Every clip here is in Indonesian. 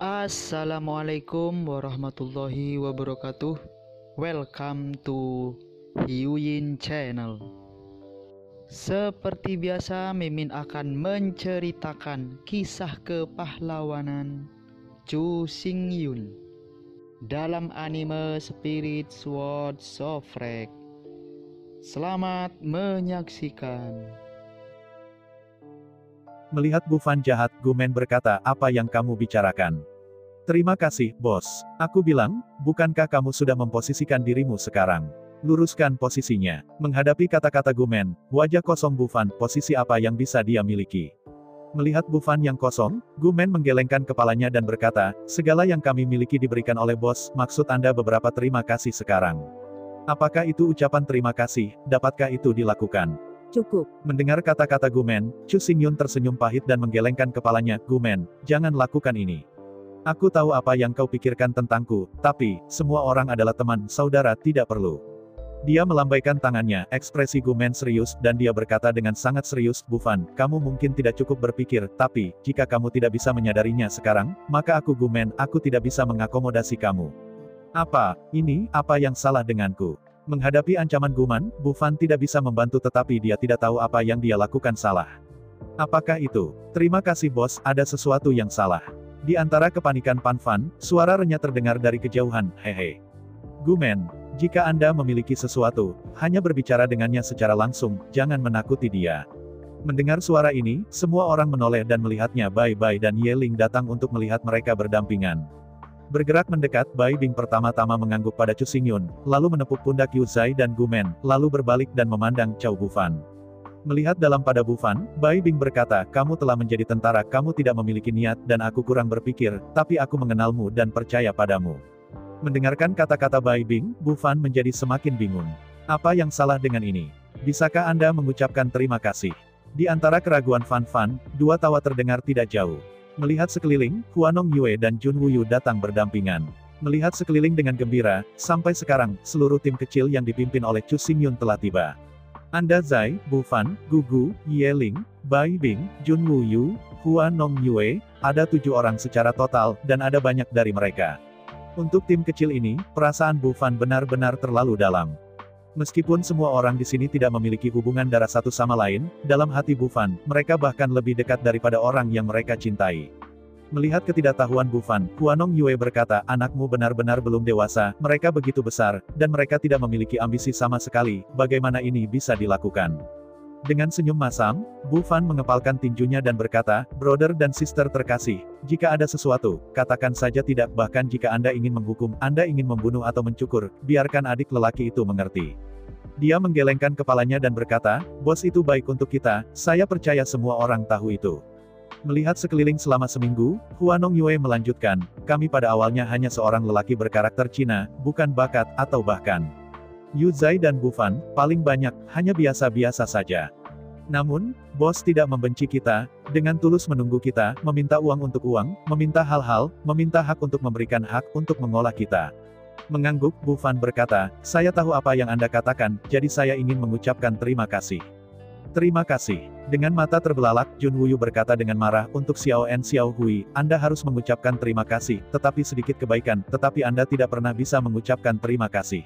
Assalamualaikum warahmatullahi wabarakatuh. Welcome to Hyuyin Channel. Seperti biasa, Mimin akan menceritakan kisah kepahlawanan Chu Xingyun dalam anime Spirit Sword Sofrek. Selamat menyaksikan. Melihat Bufan jahat, Gumen berkata, "Apa yang kamu bicarakan?" "Terima kasih, bos." Aku bilang, "Bukankah kamu sudah memposisikan dirimu sekarang? Luruskan posisinya." Menghadapi kata-kata Gumen, wajah kosong Bufan, posisi apa yang bisa dia miliki? Melihat Bufan yang kosong, Gumen menggelengkan kepalanya dan berkata, "Segala yang kami miliki diberikan oleh bos, maksud Anda beberapa terima kasih sekarang. Apakah itu ucapan terima kasih? Dapatkah itu dilakukan?" Cukup. Mendengar kata-kata Gumen, Chu Xingyun tersenyum pahit dan menggelengkan kepalanya. "Gumen, jangan lakukan ini. Aku tahu apa yang kau pikirkan tentangku, tapi, semua orang adalah teman, saudara, tidak perlu." Dia melambaikan tangannya, ekspresi Gumen serius, dan dia berkata dengan sangat serius, "Bufan, kamu mungkin tidak cukup berpikir, tapi, jika kamu tidak bisa menyadarinya sekarang, maka aku Gumen, aku tidak bisa mengakomodasi kamu." "Apa yang salah denganku?" Menghadapi ancaman Gumen, Bufan tidak bisa membantu tetapi dia tidak tahu apa yang dia lakukan salah. "Apakah itu?" "Terima kasih bos, ada sesuatu yang salah." Di antara kepanikan Pan Fan, suara renyah terdengar dari kejauhan, "Hehe. Gumen, jika Anda memiliki sesuatu, hanya berbicara dengannya secara langsung, jangan menakuti dia." Mendengar suara ini, semua orang menoleh dan melihatnya. Bai Bai dan Ye Ling datang untuk melihat mereka berdampingan. Bergerak mendekat, Bai Bing pertama-tama mengangguk pada Chu Xingyun, lalu menepuk pundak Yu Zai dan Gumen, lalu berbalik dan memandang Cao Bufan. Melihat dalam pada Bufan, Bai Bing berkata, "Kamu telah menjadi tentara, kamu tidak memiliki niat, dan aku kurang berpikir, tapi aku mengenalmu dan percaya padamu." Mendengarkan kata-kata Bai Bing, Bufan menjadi semakin bingung. Apa yang salah dengan ini? Bisakah Anda mengucapkan terima kasih? Di antara keraguan Fan Fan, dua tawa terdengar tidak jauh. Melihat sekeliling, Huanong Yue dan Jun Wuyu datang berdampingan. Melihat sekeliling dengan gembira, sampai sekarang, seluruh tim kecil yang dipimpin oleh Chu Xingyun telah tiba. Anda Zai, Bufan, Gugu, Ye Ling, Bai Bing, Jun Wuyu, Huanong Yue, ada 7 orang secara total, dan ada banyak dari mereka. Untuk tim kecil ini, perasaan Bufan benar-benar terlalu dalam. Meskipun semua orang di sini tidak memiliki hubungan darah satu sama lain, dalam hati Bufan, mereka bahkan lebih dekat daripada orang yang mereka cintai. Melihat ketidaktahuan Bufan, Huanong Yue berkata, "Anakmu benar-benar belum dewasa, mereka begitu besar, dan mereka tidak memiliki ambisi sama sekali, bagaimana ini bisa dilakukan?" Dengan senyum masam, Bufan mengepalkan tinjunya dan berkata, "Brother dan sister terkasih, jika ada sesuatu, katakan saja tidak, bahkan jika Anda ingin menghukum, Anda ingin membunuh atau mencukur, biarkan adik lelaki itu mengerti." Dia menggelengkan kepalanya dan berkata, "Bos itu baik untuk kita, saya percaya semua orang tahu itu." Melihat sekeliling selama seminggu, Huanong Yue melanjutkan, "Kami pada awalnya hanya seorang lelaki berkarakter Cina, bukan bakat, atau bahkan Yu Zai dan Bufan, paling banyak, hanya biasa-biasa saja. Namun, bos tidak membenci kita, dengan tulus menunggu kita, meminta uang untuk uang, meminta hal-hal, meminta hak untuk memberikan hak untuk mengolah kita." Mengangguk, Bufan berkata, "Saya tahu apa yang Anda katakan, jadi saya ingin mengucapkan terima kasih." "Terima kasih." Dengan mata terbelalak, Jun Wuyu berkata dengan marah, "Untuk Xiao En Xiao Hui, Anda harus mengucapkan terima kasih, tetapi sedikit kebaikan, tetapi Anda tidak pernah bisa mengucapkan terima kasih.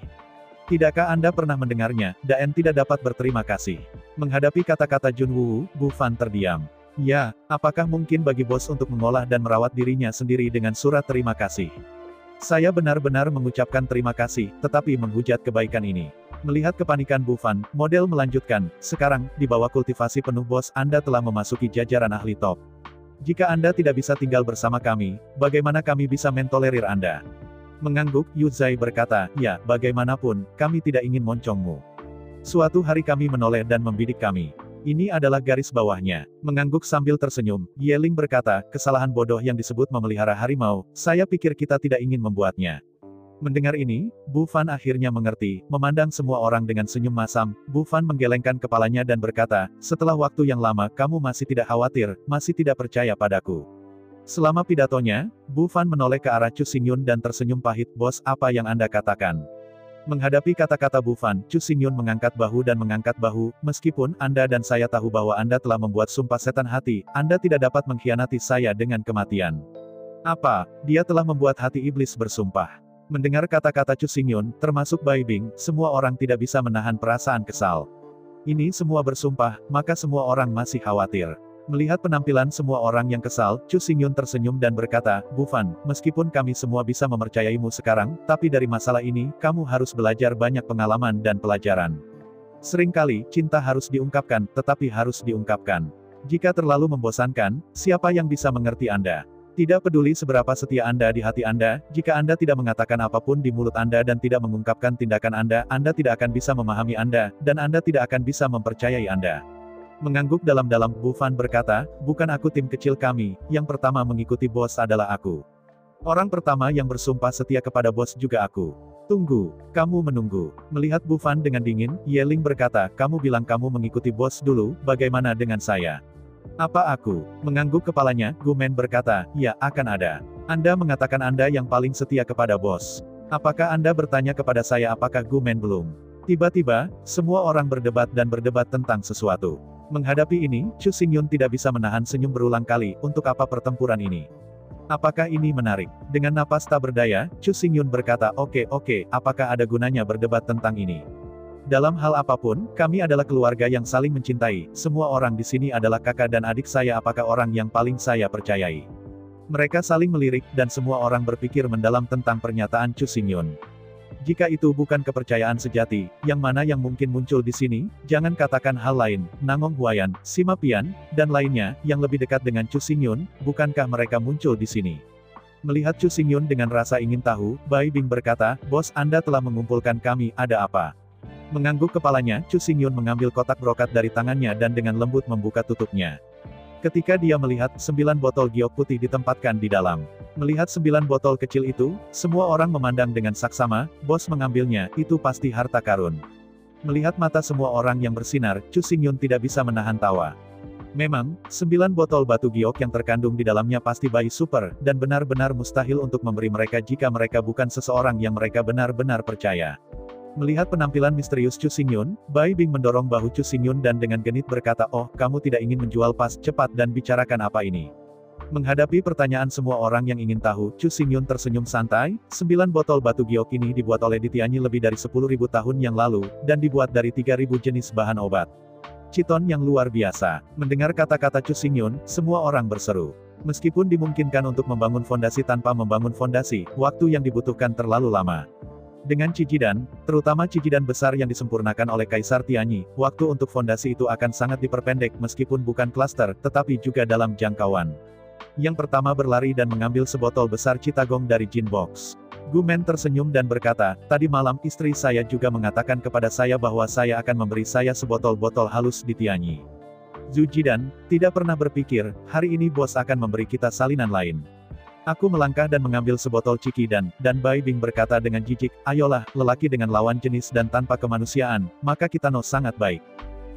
Tidakkah Anda pernah mendengarnya, Daen tidak dapat berterima kasih?" Menghadapi kata-kata Jun Wuyu, Bufan terdiam. Ya, apakah mungkin bagi bos untuk mengolah dan merawat dirinya sendiri dengan surat terima kasih? "Saya benar-benar mengucapkan terima kasih, tetapi menghujat kebaikan ini." Melihat kepanikan Bufan, model melanjutkan, "Sekarang, di bawah kultivasi penuh bos, Anda telah memasuki jajaran ahli top. Jika Anda tidak bisa tinggal bersama kami, bagaimana kami bisa mentolerir Anda?" Mengangguk, Yu Zai berkata, "Ya, bagaimanapun, kami tidak ingin moncongmu. Suatu hari kami menoleh dan membidik kami. Ini adalah garis bawahnya." Mengangguk sambil tersenyum, Ye Ling berkata, "Kesalahan bodoh yang disebut memelihara harimau, saya pikir kita tidak ingin membuatnya." Mendengar ini, Bufan akhirnya mengerti, memandang semua orang dengan senyum masam, Bufan menggelengkan kepalanya dan berkata, "Setelah waktu yang lama, kamu masih tidak khawatir, masih tidak percaya padaku." Selama pidatonya, Bufan menoleh ke arah Chu Xingyun dan tersenyum pahit, "Bos, apa yang Anda katakan?" Menghadapi kata-kata Bufan, Chu Xingyun mengangkat bahu dan mengangkat bahu, "Meskipun Anda dan saya tahu bahwa Anda telah membuat sumpah setan hati, Anda tidak dapat mengkhianati saya dengan kematian. Apa? Dia telah membuat hati iblis bersumpah. Mendengar kata-kata Chu Xingyun, termasuk Bai Bing, semua orang tidak bisa menahan perasaan kesal. Ini semua bersumpah, maka semua orang masih khawatir. Melihat penampilan semua orang yang kesal, Chu Xingyun tersenyum dan berkata, Bu Fan, meskipun kami semua bisa mempercayaimu sekarang, tapi dari masalah ini, kamu harus belajar banyak pengalaman dan pelajaran. Seringkali, cinta harus diungkapkan, tetapi harus diungkapkan. Jika terlalu membosankan, siapa yang bisa mengerti Anda? Tidak peduli seberapa setia Anda di hati Anda, jika Anda tidak mengatakan apapun di mulut Anda dan tidak mengungkapkan tindakan Anda tidak akan bisa memahami Anda, dan Anda tidak akan bisa mempercayai Anda. Mengangguk dalam-dalam, Bu Fan berkata, bukan aku tim kecil kami, yang pertama mengikuti bos adalah aku. Orang pertama yang bersumpah setia kepada bos juga aku. Tunggu, kamu menunggu. Melihat Bu Fan dengan dingin, Ye Ling berkata, kamu bilang kamu mengikuti bos dulu, bagaimana dengan saya? Apa aku? Mengangguk kepalanya, Gu Men berkata, ya, akan ada. Anda mengatakan Anda yang paling setia kepada bos. Apakah Anda bertanya kepada saya apakah Gu Men belum? Tiba-tiba, semua orang berdebat dan berdebat tentang sesuatu. Menghadapi ini, Chu Xingyun tidak bisa menahan senyum berulang kali, untuk apa pertempuran ini? Apakah ini menarik? Dengan napas tak berdaya, Chu Xingyun berkata, oke, apakah ada gunanya berdebat tentang ini? Dalam hal apapun, kami adalah keluarga yang saling mencintai, semua orang di sini adalah kakak dan adik saya apakah orang yang paling saya percayai? Mereka saling melirik, dan semua orang berpikir mendalam tentang pernyataan Chu Xingyun. Jika itu bukan kepercayaan sejati, yang mana yang mungkin muncul di sini? Jangan katakan hal lain, Nangong Huayan, Sima Pian, dan lainnya, yang lebih dekat dengan Chu Xingyun, bukankah mereka muncul di sini? Melihat Chu Xingyun dengan rasa ingin tahu, Bai Bing berkata, bos Anda telah mengumpulkan kami, ada apa? Mengangguk kepalanya, Chu Xingyun mengambil kotak brokat dari tangannya dan dengan lembut membuka tutupnya. Ketika dia melihat, 9 botol giok putih ditempatkan di dalam. Melihat 9 botol kecil itu, semua orang memandang dengan saksama, bos mengambilnya, itu pasti harta karun. Melihat mata semua orang yang bersinar, Chu Xingyun tidak bisa menahan tawa. Memang, 9 botol batu giok yang terkandung di dalamnya pasti bayi super, dan benar-benar mustahil untuk memberi mereka jika mereka bukan seseorang yang mereka benar-benar percaya. Melihat penampilan misterius Chu Xingyun, Bai Bing mendorong bahu Chu Xingyun dan dengan genit berkata, oh, kamu tidak ingin menjual pas, cepat dan bicarakan apa ini. Menghadapi pertanyaan semua orang yang ingin tahu, Chu Xingyun tersenyum santai, 9 botol batu giok ini dibuat oleh Ditianyi lebih dari 10.000 tahun yang lalu, dan dibuat dari 3.000 jenis bahan obat. Citon yang luar biasa. Mendengar kata-kata Chu Xingyun, semua orang berseru. Meskipun dimungkinkan untuk membangun fondasi tanpa membangun fondasi, waktu yang dibutuhkan terlalu lama. Dengan Cijidan, terutama Cijidan besar yang disempurnakan oleh Kaisar Tianyi, waktu untuk fondasi itu akan sangat diperpendek meskipun bukan klaster, tetapi juga dalam jangkauan. Yang pertama berlari dan mengambil sebotol besar Citagong dari Jin Box. Gu Men tersenyum dan berkata, tadi malam istri saya juga mengatakan kepada saya bahwa saya akan memberi saya sebotol botol halus di Tianyi. Zhu Jidan, tidak pernah berpikir, hari ini bos akan memberi kita salinan lain. Aku melangkah dan mengambil sebotol Cikidan, dan Bai Bing berkata dengan jijik, ayolah, lelaki dengan lawan jenis dan tanpa kemanusiaan, maka kita sangat baik.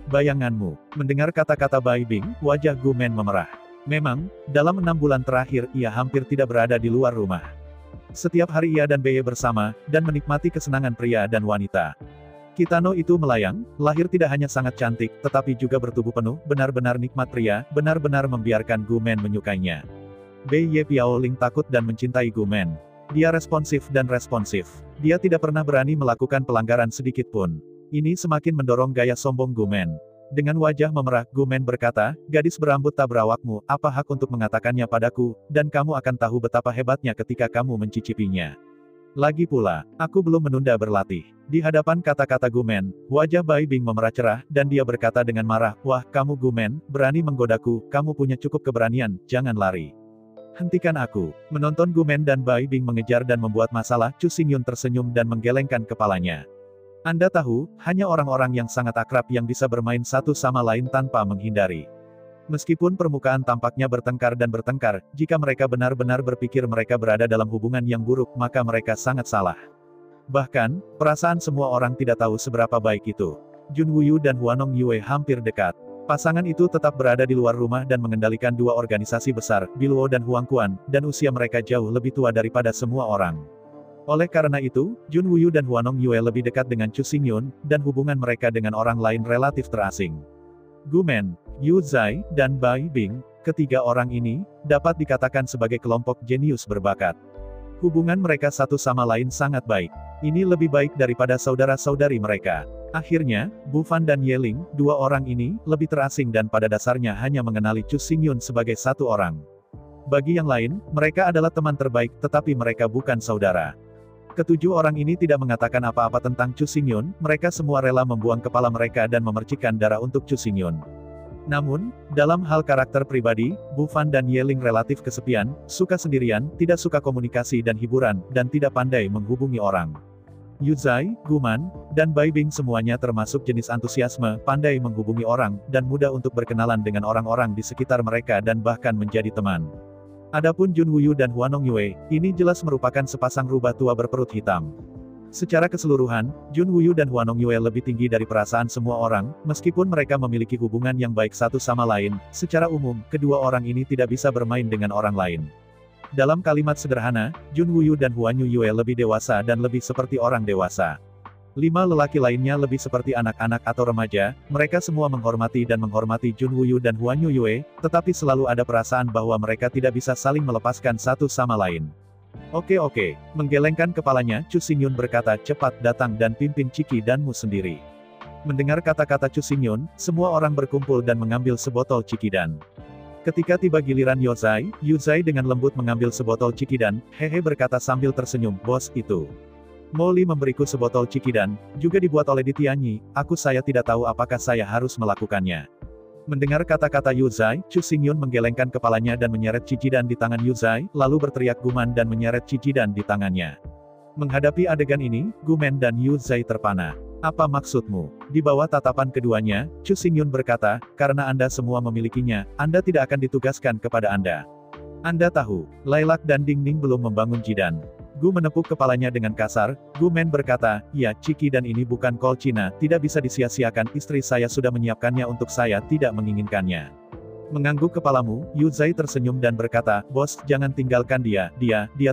Bayanganmu. Mendengar kata-kata Bai Bing, wajah Gu Men memerah. Memang, dalam 6 bulan terakhir, ia hampir tidak berada di luar rumah. Setiap hari ia dan Beye bersama, dan menikmati kesenangan pria dan wanita. Kitano itu melayang, lahir tidak hanya sangat cantik, tetapi juga bertubuh penuh, benar-benar nikmat pria, benar-benar membiarkan Gu Men menyukainya. Beye Piaoling takut dan mencintai Gu Men. Dia responsif dan responsif. Dia tidak pernah berani melakukan pelanggaran sedikit pun. Ini semakin mendorong gaya sombong Gu Men. Dengan wajah memerah, Gu Men berkata, gadis berambut tak berawakmu, apa hak untuk mengatakannya padaku, dan kamu akan tahu betapa hebatnya ketika kamu mencicipinya. Lagi pula, aku belum menunda berlatih. Di hadapan kata-kata Gu Men, wajah Bai Bing memerah cerah, dan dia berkata dengan marah, wah, kamu Gu Men, berani menggodaku, kamu punya cukup keberanian, jangan lari. Hentikan aku. Menonton Gu Men dan Bai Bing mengejar dan membuat masalah, Chu Xingyun tersenyum dan menggelengkan kepalanya. Anda tahu, hanya orang-orang yang sangat akrab yang bisa bermain satu sama lain tanpa menghindari. Meskipun permukaan tampaknya bertengkar dan bertengkar, jika mereka benar-benar berpikir mereka berada dalam hubungan yang buruk, maka mereka sangat salah. Bahkan, perasaan semua orang tidak tahu seberapa baik itu. Jun Wuyu dan Huanong Yue hampir dekat. Pasangan itu tetap berada di luar rumah dan mengendalikan 2 organisasi besar, Biluo dan Huangquan, dan usia mereka jauh lebih tua daripada semua orang. Oleh karena itu, Jun Wuyu dan Huanong Yue lebih dekat dengan Chu Xingyun, dan hubungan mereka dengan orang lain relatif terasing. Gu Men, Yu Zai, dan Bai Bing, Ketiga orang ini dapat dikatakan sebagai kelompok jenius berbakat. Hubungan mereka satu sama lain sangat baik. Ini lebih baik daripada saudara-saudari mereka. Akhirnya, Bu Fan dan Yeling, dua orang ini, lebih terasing dan pada dasarnya hanya mengenali Chu Xingyun sebagai satu orang. Bagi yang lain, mereka adalah teman terbaik, tetapi mereka bukan saudara. Ketujuh orang ini tidak mengatakan apa-apa tentang Chu Xingyun, mereka semua rela membuang kepala mereka dan memercikkan darah untuk Chu Xingyun. Namun, dalam hal karakter pribadi, Bu Fan dan Yeling relatif kesepian, suka sendirian, tidak suka komunikasi dan hiburan, dan tidak pandai menghubungi orang. Yu Zai, Guman, dan Bai Bing semuanya termasuk jenis antusiasme, pandai menghubungi orang, dan mudah untuk berkenalan dengan orang-orang di sekitar mereka dan bahkan menjadi teman. Adapun Jun Wuyu dan Huanong Yue, ini jelas merupakan sepasang rubah tua berperut hitam. Secara keseluruhan, Jun Wuyu dan Huanong Yue lebih tinggi dari perasaan semua orang, meskipun mereka memiliki hubungan yang baik satu sama lain, secara umum, kedua orang ini tidak bisa bermain dengan orang lain. Dalam kalimat sederhana, Jun Wuyu dan Huanong Yue lebih dewasa dan lebih seperti orang dewasa. 5 lelaki lainnya lebih seperti anak-anak atau remaja, mereka semua menghormati Jun Wuyu dan Huanong Yue, tetapi selalu ada perasaan bahwa mereka tidak bisa saling melepaskan satu sama lain. Oke, menggelengkan kepalanya, Chu Xingyun berkata, cepat datang dan pimpin Ciki danmu sendiri. Mendengar kata-kata Chu Xingyun, semua orang berkumpul dan mengambil sebotol Cikidan. Ketika tiba giliran Yu Zai dengan lembut mengambil sebotol Cikidan, hehe berkata sambil tersenyum, bos, itu. Molly memberiku sebotol Cikidan, juga dibuat oleh Ditianyi, saya tidak tahu apakah saya harus melakukannya. Mendengar kata-kata Yu Zai, Chu Xingyun menggelengkan kepalanya dan menyeret Cikidan di tangan Yu Zai, lalu berteriak Guman dan menyeret Cikidan di tangannya. Menghadapi adegan ini, Guman dan Yu Zai terpana. Apa maksudmu? Di bawah tatapan keduanya, Chu Xingyun berkata, karena Anda semua memilikinya, Anda tidak akan ditugaskan kepada Anda. Anda tahu, Lailak dan Ding Ning belum membangun Jidan. Gu menepuk kepalanya dengan kasar, Gu Men berkata, ya, Cikidan ini bukan kol Cina, tidak bisa disia-siakan, istri saya sudah menyiapkannya untuk saya, tidak menginginkannya. Mengangguk kepalamu, Yu Zai tersenyum dan berkata, bos, jangan tinggalkan dia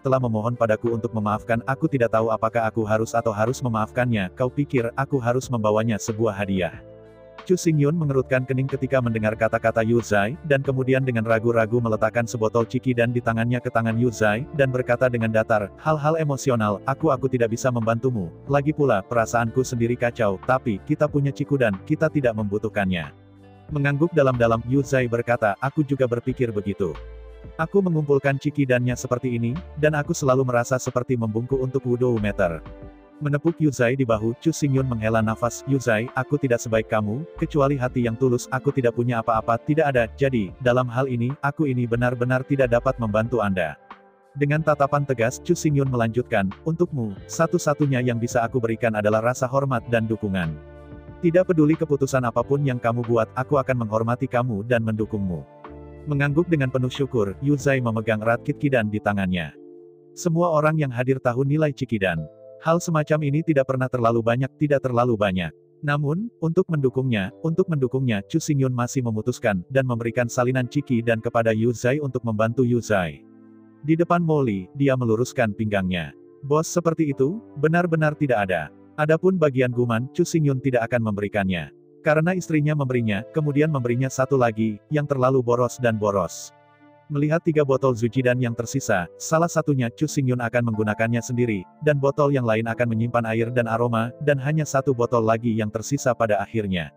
telah memohon padaku untuk memaafkan, aku tidak tahu apakah aku harus atau harus memaafkannya, kau pikir, aku harus membawanya sebuah hadiah. Chu Xingyun mengerutkan kening ketika mendengar kata-kata Yu Zai, dan kemudian dengan ragu-ragu meletakkan sebotol Cikidan di tangannya ke tangan Yu Zai, dan berkata dengan datar, hal-hal emosional, aku tidak bisa membantumu, lagi pula, perasaanku sendiri kacau, tapi, kita punya Cikudan, kita tidak membutuhkannya. Mengangguk dalam-dalam, Yu Zai berkata, aku juga berpikir begitu. Aku mengumpulkan Cikidannya seperti ini, dan aku selalu merasa seperti membungkuk untuk wudhu meter. Menepuk Yu Zai di bahu, Chu Xingyun menghela nafas, Yu Zai, aku tidak sebaik kamu, kecuali hati yang tulus, aku tidak punya apa-apa, tidak ada, jadi, dalam hal ini, aku ini benar-benar tidak dapat membantu Anda. Dengan tatapan tegas, Chu Xingyun melanjutkan, untukmu, satu-satunya yang bisa aku berikan adalah rasa hormat dan dukungan. Tidak peduli keputusan apapun yang kamu buat, aku akan menghormati kamu dan mendukungmu. Mengangguk dengan penuh syukur, Yu Zai memegang erat Cikidan di tangannya. Semua orang yang hadir tahu nilai Cikidan. Hal semacam ini tidak pernah terlalu banyak. Namun, untuk mendukungnya, Chu Xingyun masih memutuskan, dan memberikan salinan Cikidan kepada Yu Zai untuk membantu Yu Zai. Di depan Molly, dia meluruskan pinggangnya. Bos seperti itu, benar-benar tidak ada. Adapun bagian Guman, Chu Xingyun tidak akan memberikannya. Karena istrinya memberinya, kemudian memberinya satu lagi, yang terlalu boros dan boros. Melihat 3 botol Zujidan yang tersisa, salah satunya Chu Xingyun akan menggunakannya sendiri, dan botol yang lain akan menyimpan air dan aroma, dan hanya 1 botol lagi yang tersisa pada akhirnya.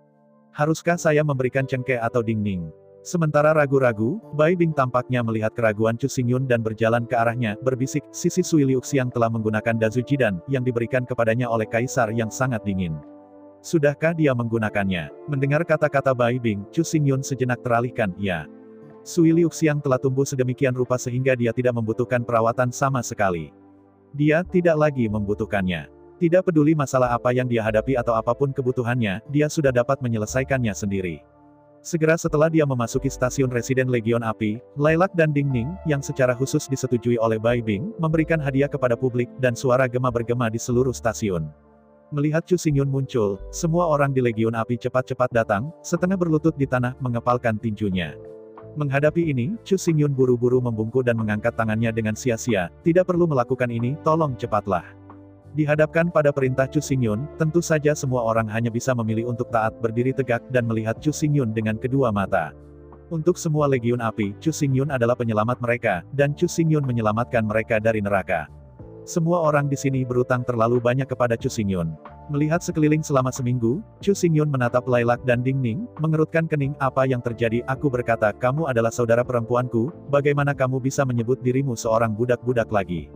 Haruskah saya memberikan cengkeh atau dingning? Sementara ragu-ragu, Bai Bing tampaknya melihat keraguan Chu Xingyun dan berjalan ke arahnya, berbisik, sisi Sui Liuxiang telah menggunakan Dazujidan, yang diberikan kepadanya oleh Kaisar yang sangat dingin. Sudahkah dia menggunakannya? Mendengar kata-kata Bai Bing, Chu Xingyun sejenak teralihkan, ya. Sui Liuxiang telah tumbuh sedemikian rupa sehingga dia tidak membutuhkan perawatan sama sekali. Dia tidak lagi membutuhkannya. Tidak peduli masalah apa yang dia hadapi atau apapun kebutuhannya, dia sudah dapat menyelesaikannya sendiri. Segera setelah dia memasuki stasiun residen Legion Api, Lailak dan Ding Ning, yang secara khusus disetujui oleh Bai Bing, memberikan hadiah kepada publik, dan suara gema bergema di seluruh stasiun. Melihat Chu Xingyun muncul, semua orang di Legion Api cepat-cepat datang, setengah berlutut di tanah, mengepalkan tinjunya. Menghadapi ini, Chu Xingyun buru-buru membungkuk dan mengangkat tangannya dengan sia-sia, tidak perlu melakukan ini, tolong cepatlah. Dihadapkan pada perintah Chu Xingyun, tentu saja semua orang hanya bisa memilih untuk taat, berdiri tegak, dan melihat Chu Xingyun dengan kedua mata. Untuk semua Legiun Api, Chu Xingyun adalah penyelamat mereka, dan Chu Xingyun menyelamatkan mereka dari neraka. Semua orang di sini berutang terlalu banyak kepada Chu Xingyun. Melihat sekeliling selama seminggu, Chu Xingyun menatap Lailak dan Ding Ning, mengerutkan kening. Apa yang terjadi? Aku berkata, kamu adalah saudara perempuanku, bagaimana kamu bisa menyebut dirimu seorang budak-budak lagi?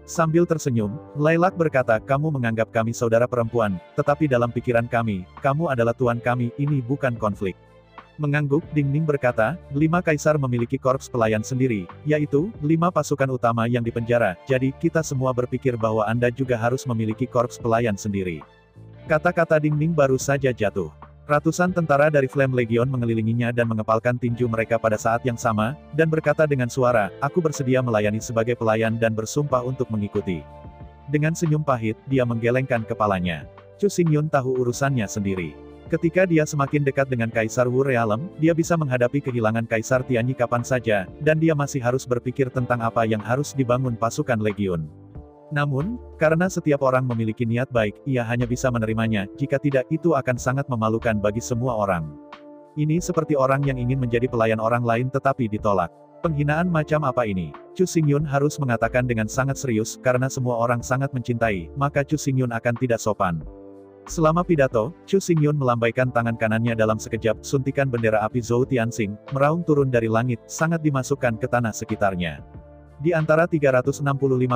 Sambil tersenyum, Lailak berkata, kamu menganggap kami saudara perempuan, tetapi dalam pikiran kami, kamu adalah tuan kami, ini bukan konflik. Mengangguk, Ding Ning berkata, 5 kaisar memiliki korps pelayan sendiri, yaitu, 5 pasukan utama yang dipenjara, jadi, kita semua berpikir bahwa Anda juga harus memiliki korps pelayan sendiri. Kata-kata Ding Ning baru saja jatuh. Ratusan tentara dari Flame Legion mengelilinginya dan mengepalkan tinju mereka pada saat yang sama, dan berkata dengan suara, aku bersedia melayani sebagai pelayan dan bersumpah untuk mengikuti. Dengan senyum pahit, dia menggelengkan kepalanya. Chu Xingyun tahu urusannya sendiri. Ketika dia semakin dekat dengan Kaisar Wu Realem, dia bisa menghadapi kehilangan Kaisar Tianyi kapan saja, dan dia masih harus berpikir tentang apa yang harus dibangun pasukan Legiun. Namun, karena setiap orang memiliki niat baik, ia hanya bisa menerimanya, jika tidak itu akan sangat memalukan bagi semua orang. Ini seperti orang yang ingin menjadi pelayan orang lain tetapi ditolak. Penghinaan macam apa ini? Chu Xingyun harus mengatakan dengan sangat serius, karena semua orang sangat mencintai, maka Chu Xingyun akan tidak sopan. Selama pidato, Chu Xingyun melambaikan tangan kanannya dalam sekejap, suntikan bendera api Zhou Tianxing, meraung turun dari langit, sangat dimasukkan ke tanah sekitarnya. Di antara 365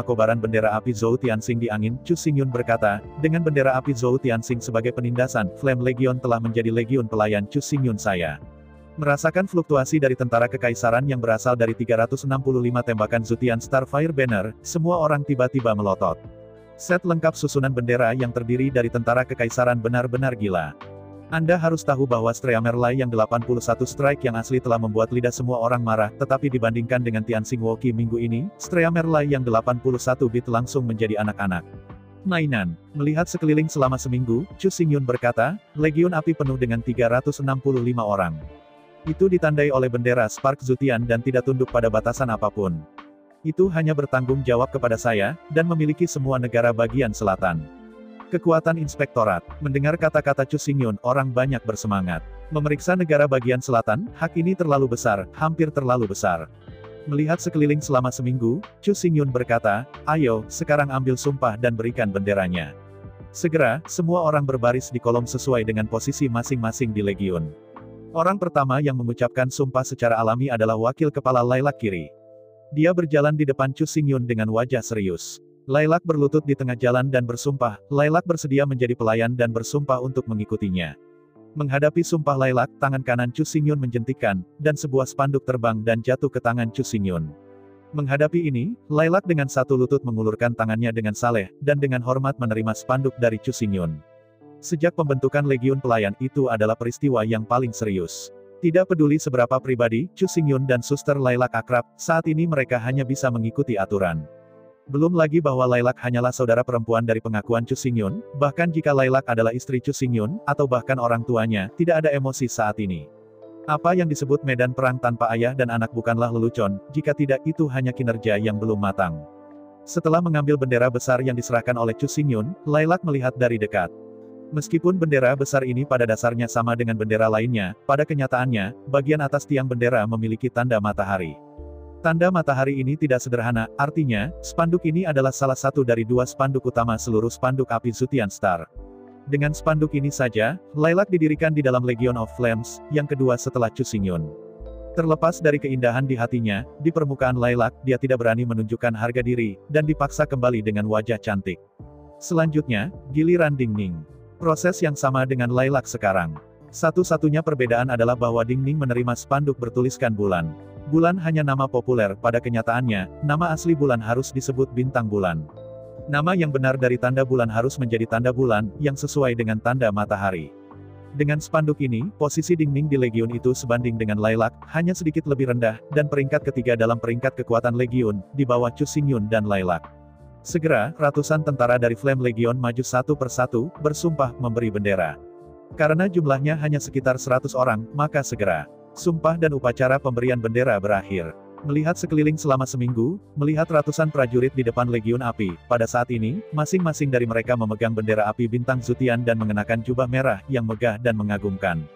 kobaran bendera api Zhou Tianxing di angin, Chu Xingyun berkata, dengan bendera api Zhou Tianxing sebagai penindasan, Flame Legion telah menjadi legiun pelayan Chu Xingyun saya. Merasakan fluktuasi dari tentara kekaisaran yang berasal dari 365 tembakan Zutian Starfire Banner, semua orang tiba-tiba melotot. Set lengkap susunan bendera yang terdiri dari tentara kekaisaran benar-benar gila. Anda harus tahu bahwa Streamerlai yang 81 strike yang asli telah membuat lidah semua orang marah, tetapi dibandingkan dengan Tianxing Woki minggu ini, Streamerlai yang 81 bit langsung menjadi anak-anak mainan. Melihat sekeliling selama seminggu, Chu Xingyun berkata, Legiun Api penuh dengan 365 orang. Itu ditandai oleh bendera Spark Zutian dan tidak tunduk pada batasan apapun. Itu hanya bertanggung jawab kepada saya, dan memiliki semua negara bagian selatan. Kekuatan Inspektorat. Mendengar kata-kata Chu Xingyun, orang banyak bersemangat. Memeriksa negara bagian selatan, hak ini terlalu besar, hampir terlalu besar. Melihat sekeliling selama seminggu, Chu Xingyun berkata, ayo, sekarang ambil sumpah dan berikan benderanya. Segera, semua orang berbaris di kolom sesuai dengan posisi masing-masing di Legiun. Orang pertama yang mengucapkan sumpah secara alami adalah wakil kepala Lailak Kiri. Dia berjalan di depan Chu Xingyun dengan wajah serius. Lailak berlutut di tengah jalan dan bersumpah, Lailak bersedia menjadi pelayan dan bersumpah untuk mengikutinya. Menghadapi sumpah Lailak, tangan kanan Chu Xingyun menjentikkan, dan sebuah spanduk terbang dan jatuh ke tangan Chu Xingyun. Menghadapi ini, Lailak dengan satu lutut mengulurkan tangannya dengan saleh, dan dengan hormat menerima spanduk dari Chu Xingyun. Sejak pembentukan Legiun Pelayan, itu adalah peristiwa yang paling serius. Tidak peduli seberapa pribadi, Chu Xingyun dan Suster Lailak akrab, saat ini mereka hanya bisa mengikuti aturan. Belum lagi bahwa Lailak hanyalah saudara perempuan dari pengakuan Chu Xingyun, bahkan jika Lailak adalah istri Chu Xingyun, atau bahkan orang tuanya, tidak ada emosi saat ini. Apa yang disebut medan perang tanpa ayah dan anak bukanlah lelucon, jika tidak itu hanya kinerja yang belum matang. Setelah mengambil bendera besar yang diserahkan oleh Chu Xingyun, Lailak melihat dari dekat. Meskipun bendera besar ini pada dasarnya sama dengan bendera lainnya, pada kenyataannya, bagian atas tiang bendera memiliki tanda matahari. Tanda matahari ini tidak sederhana, artinya, spanduk ini adalah salah satu dari 2 spanduk utama seluruh spanduk api Zutian Star. Dengan spanduk ini saja, Lailak didirikan di dalam Legion of Flames, yang kedua setelah Chu Xingyun. Terlepas dari keindahan di hatinya, di permukaan Lailak, dia tidak berani menunjukkan harga diri, dan dipaksa kembali dengan wajah cantik. Selanjutnya, giliran Ding Ning. Proses yang sama dengan Lailak sekarang. Satu-satunya perbedaan adalah bahwa Ding Ning menerima spanduk bertuliskan bulan. Bulan hanya nama populer, pada kenyataannya, nama asli bulan harus disebut bintang bulan. Nama yang benar dari tanda bulan harus menjadi tanda bulan, yang sesuai dengan tanda matahari. Dengan spanduk ini, posisi Ding Ning di Legiun itu sebanding dengan Lailak, hanya sedikit lebih rendah, dan peringkat ketiga dalam peringkat kekuatan Legiun, di bawah Chu Xingyun dan Lailak. Segera, ratusan tentara dari Flame Legion maju satu persatu, bersumpah memberi bendera. Karena jumlahnya hanya sekitar 100 orang, maka segera, sumpah dan upacara pemberian bendera berakhir. Melihat sekeliling selama seminggu, melihat ratusan prajurit di depan Legiun Api, pada saat ini, masing-masing dari mereka memegang bendera api bintang Zutian dan mengenakan jubah merah yang megah dan mengagumkan.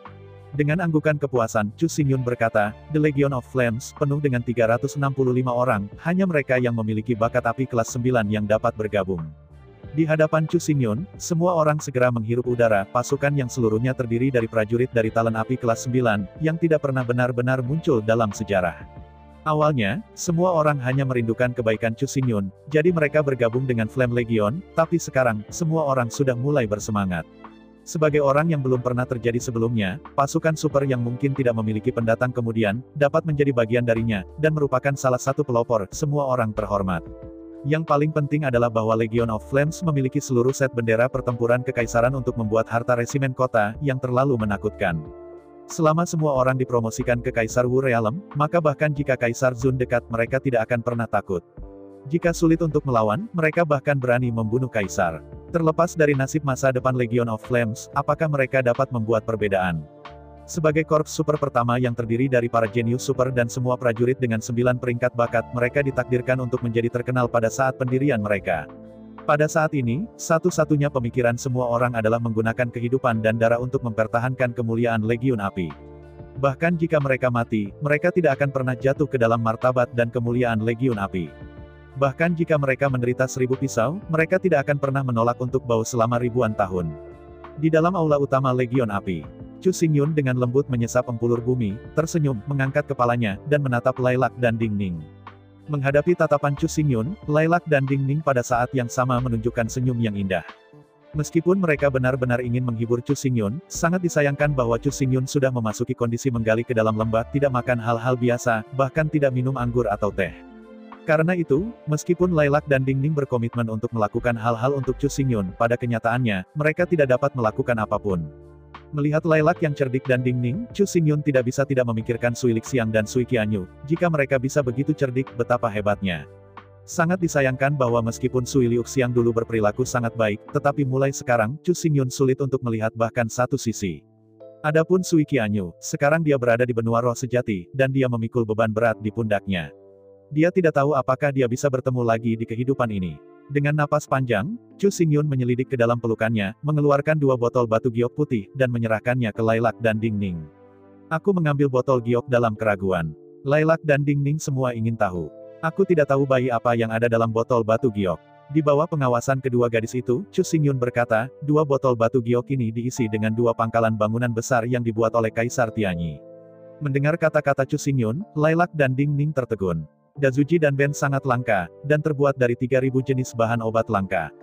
Dengan anggukan kepuasan, Chu Xingyun berkata, The Legion of Flames, penuh dengan 365 orang, hanya mereka yang memiliki bakat api kelas 9 yang dapat bergabung. Di hadapan Chu Xingyun, semua orang segera menghirup udara, pasukan yang seluruhnya terdiri dari prajurit dari Talon Api kelas 9, yang tidak pernah benar-benar muncul dalam sejarah. Awalnya, semua orang hanya merindukan kebaikan Chu Xingyun, jadi mereka bergabung dengan Flame Legion, tapi sekarang, semua orang sudah mulai bersemangat. Sebagai orang yang belum pernah terjadi sebelumnya, pasukan super yang mungkin tidak memiliki pendatang kemudian, dapat menjadi bagian darinya, dan merupakan salah satu pelopor, semua orang terhormat. Yang paling penting adalah bahwa Legion of Flames memiliki seluruh set bendera pertempuran kekaisaran untuk membuat harta resimen kota, yang terlalu menakutkan. Selama semua orang dipromosikan ke Kaisar Wu Realm, maka bahkan jika Kaisar Zun dekat mereka tidak akan pernah takut. Jika sulit untuk melawan, mereka bahkan berani membunuh Kaisar. Terlepas dari nasib masa depan Legion of Flames, apakah mereka dapat membuat perbedaan? Sebagai korps super pertama yang terdiri dari para jenius super dan semua prajurit dengan 9 peringkat bakat, mereka ditakdirkan untuk menjadi terkenal pada saat pendirian mereka. Pada saat ini, satu-satunya pemikiran semua orang adalah menggunakan kehidupan dan darah untuk mempertahankan kemuliaan Legion Api. Bahkan jika mereka mati, mereka tidak akan pernah jatuh ke dalam martabat dan kemuliaan Legion Api. Bahkan jika mereka menderita 1000 pisau, mereka tidak akan pernah menolak untuk bau selama ribuan tahun. Di dalam aula utama Legion Api, Chu Xingyun dengan lembut menyesap empulur bumi, tersenyum, mengangkat kepalanya, dan menatap Lailak dan Ding Ning. Menghadapi tatapan Chu Xingyun, Lailak dan Ding Ning pada saat yang sama menunjukkan senyum yang indah. Meskipun mereka benar-benar ingin menghibur Chu Xingyun, sangat disayangkan bahwa Chu Xingyun sudah memasuki kondisi menggali ke dalam lembah, tidak makan hal-hal biasa, bahkan tidak minum anggur atau teh. Karena itu, meskipun Lailak dan Ding Ning berkomitmen untuk melakukan hal-hal untuk Chu Xingyun, pada kenyataannya, mereka tidak dapat melakukan apapun. Melihat Lailak yang cerdik dan Ding Ning, Chu Xingyun tidak bisa tidak memikirkan Sui Lixiang dan Sui Qianyu. Jika mereka bisa begitu cerdik, betapa hebatnya. Sangat disayangkan bahwa meskipun Sui Lixiang dulu berperilaku sangat baik, tetapi mulai sekarang, Chu Xingyun sulit untuk melihat bahkan satu sisi. Adapun Sui Qianyu, sekarang dia berada di benua roh sejati, dan dia memikul beban berat di pundaknya. Dia tidak tahu apakah dia bisa bertemu lagi di kehidupan ini. Dengan napas panjang, Chu Xingyun menyelidik ke dalam pelukannya, mengeluarkan 2 botol batu giok putih, dan menyerahkannya ke Lailak dan Ding Ning. Aku mengambil botol giok dalam keraguan. Lailak dan Ding Ning semua ingin tahu. Aku tidak tahu bayi apa yang ada dalam botol batu giok. Di bawah pengawasan kedua gadis itu, Chu Xingyun berkata, 2 botol batu giok ini diisi dengan 2 pangkalan bangunan besar yang dibuat oleh Kaisar Tianyi. Mendengar kata-kata Chu Xingyun, Lailak dan Ding Ning tertegun. Dazuji dan Ben sangat langka, dan terbuat dari 3000 jenis bahan obat langka.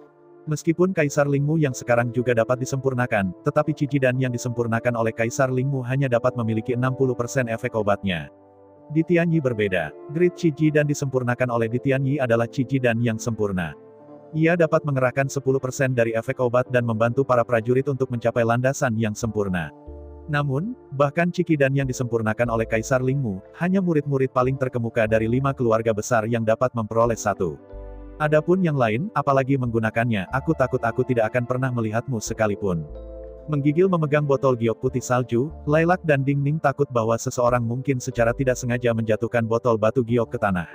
Meskipun Kaisar Lingmu yang sekarang juga dapat disempurnakan, tetapi Cijidan yang disempurnakan oleh Kaisar Lingmu hanya dapat memiliki 60% efek obatnya. Di Tianyi berbeda. Grade Cijidan disempurnakan oleh Di Tianyi adalah Cijidan yang sempurna. Ia dapat mengerahkan 10% dari efek obat dan membantu para prajurit untuk mencapai landasan yang sempurna. Namun, bahkan Cijidan yang disempurnakan oleh Kaisar Lingmu, hanya murid-murid paling terkemuka dari 5 keluarga besar yang dapat memperoleh 1. Adapun yang lain, apalagi menggunakannya, aku takut aku tidak akan pernah melihatmu sekalipun. Menggigil memegang botol giok putih salju, Lailak dan Ding Ning takut bahwa seseorang mungkin secara tidak sengaja menjatuhkan botol batu giok ke tanah.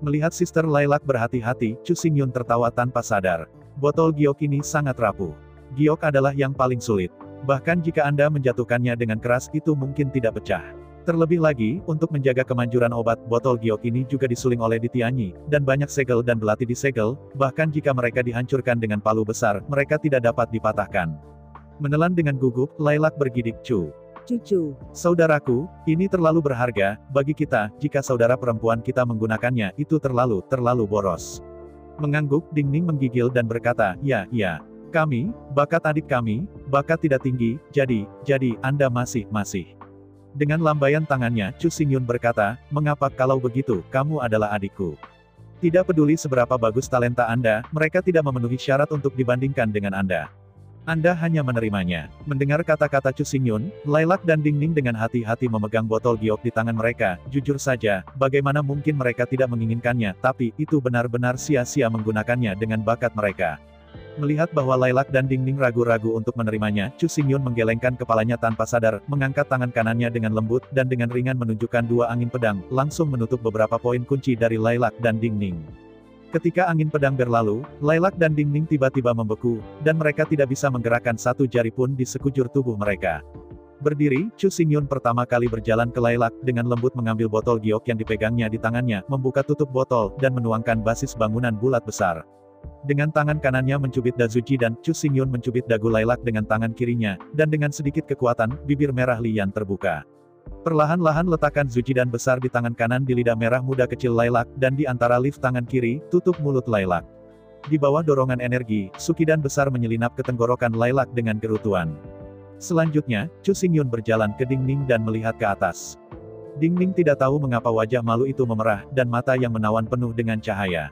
Melihat Sister Lailak berhati-hati, Chu Xingyun tertawa tanpa sadar. Botol giok ini sangat rapuh. Giok adalah yang paling sulit. Bahkan jika Anda menjatuhkannya dengan keras, itu mungkin tidak pecah. Terlebih lagi, untuk menjaga kemanjuran obat, botol giok ini juga disuling oleh Di Tianyi, dan banyak segel dan belati disegel, bahkan jika mereka dihancurkan dengan palu besar, mereka tidak dapat dipatahkan. Menelan dengan gugup, Lailak bergidik, Cucu, saudaraku, ini terlalu berharga, bagi kita, jika saudara perempuan kita menggunakannya, itu terlalu boros. Mengangguk, Ding Ning menggigil dan berkata, ya. Kami, bakat adik kami, bakat tidak tinggi, jadi, Anda masih. Dengan lambaian tangannya, Chu Xingyun berkata, mengapa kalau begitu, kamu adalah adikku. Tidak peduli seberapa bagus talenta Anda, mereka tidak memenuhi syarat untuk dibandingkan dengan Anda. Anda hanya menerimanya. Mendengar kata-kata Chu Xingyun, Lailak dan Ding Ning dengan hati-hati memegang botol giok di tangan mereka, jujur saja, bagaimana mungkin mereka tidak menginginkannya, tapi, itu benar-benar sia-sia menggunakannya dengan bakat mereka. Melihat bahwa Lailak dan Ding Ning ragu-ragu untuk menerimanya, Chu Xingyun menggelengkan kepalanya tanpa sadar, mengangkat tangan kanannya dengan lembut, dan dengan ringan menunjukkan 2 angin pedang, langsung menutup beberapa poin kunci dari Lailak dan Ding Ning. Ketika angin pedang berlalu, Lailak dan Ding Ning tiba-tiba membeku, dan mereka tidak bisa menggerakkan 1 jari pun di sekujur tubuh mereka. Berdiri, Chu Xingyun pertama kali berjalan ke Lailak, dengan lembut mengambil botol giok yang dipegangnya di tangannya, membuka tutup botol, dan menuangkan basis bangunan bulat besar. Dengan tangan kanannya mencubit Dazuji dan Chu Xingyun mencubit dagu Lailak dengan tangan kirinya, dan dengan sedikit kekuatan, bibir merah Lian terbuka. Perlahan-lahan letakkan Zujidan besar di tangan kanan di lidah merah muda kecil Lailak, dan di antara lift tangan kiri, tutup mulut Lailak. Di bawah dorongan energi, Sukidan besar menyelinap ke tenggorokan Lailak dengan gerutuan. Selanjutnya, Chu Xingyun berjalan ke Dingning dan melihat ke atas. Dingning tidak tahu mengapa wajah malu itu memerah, dan mata yang menawan penuh dengan cahaya.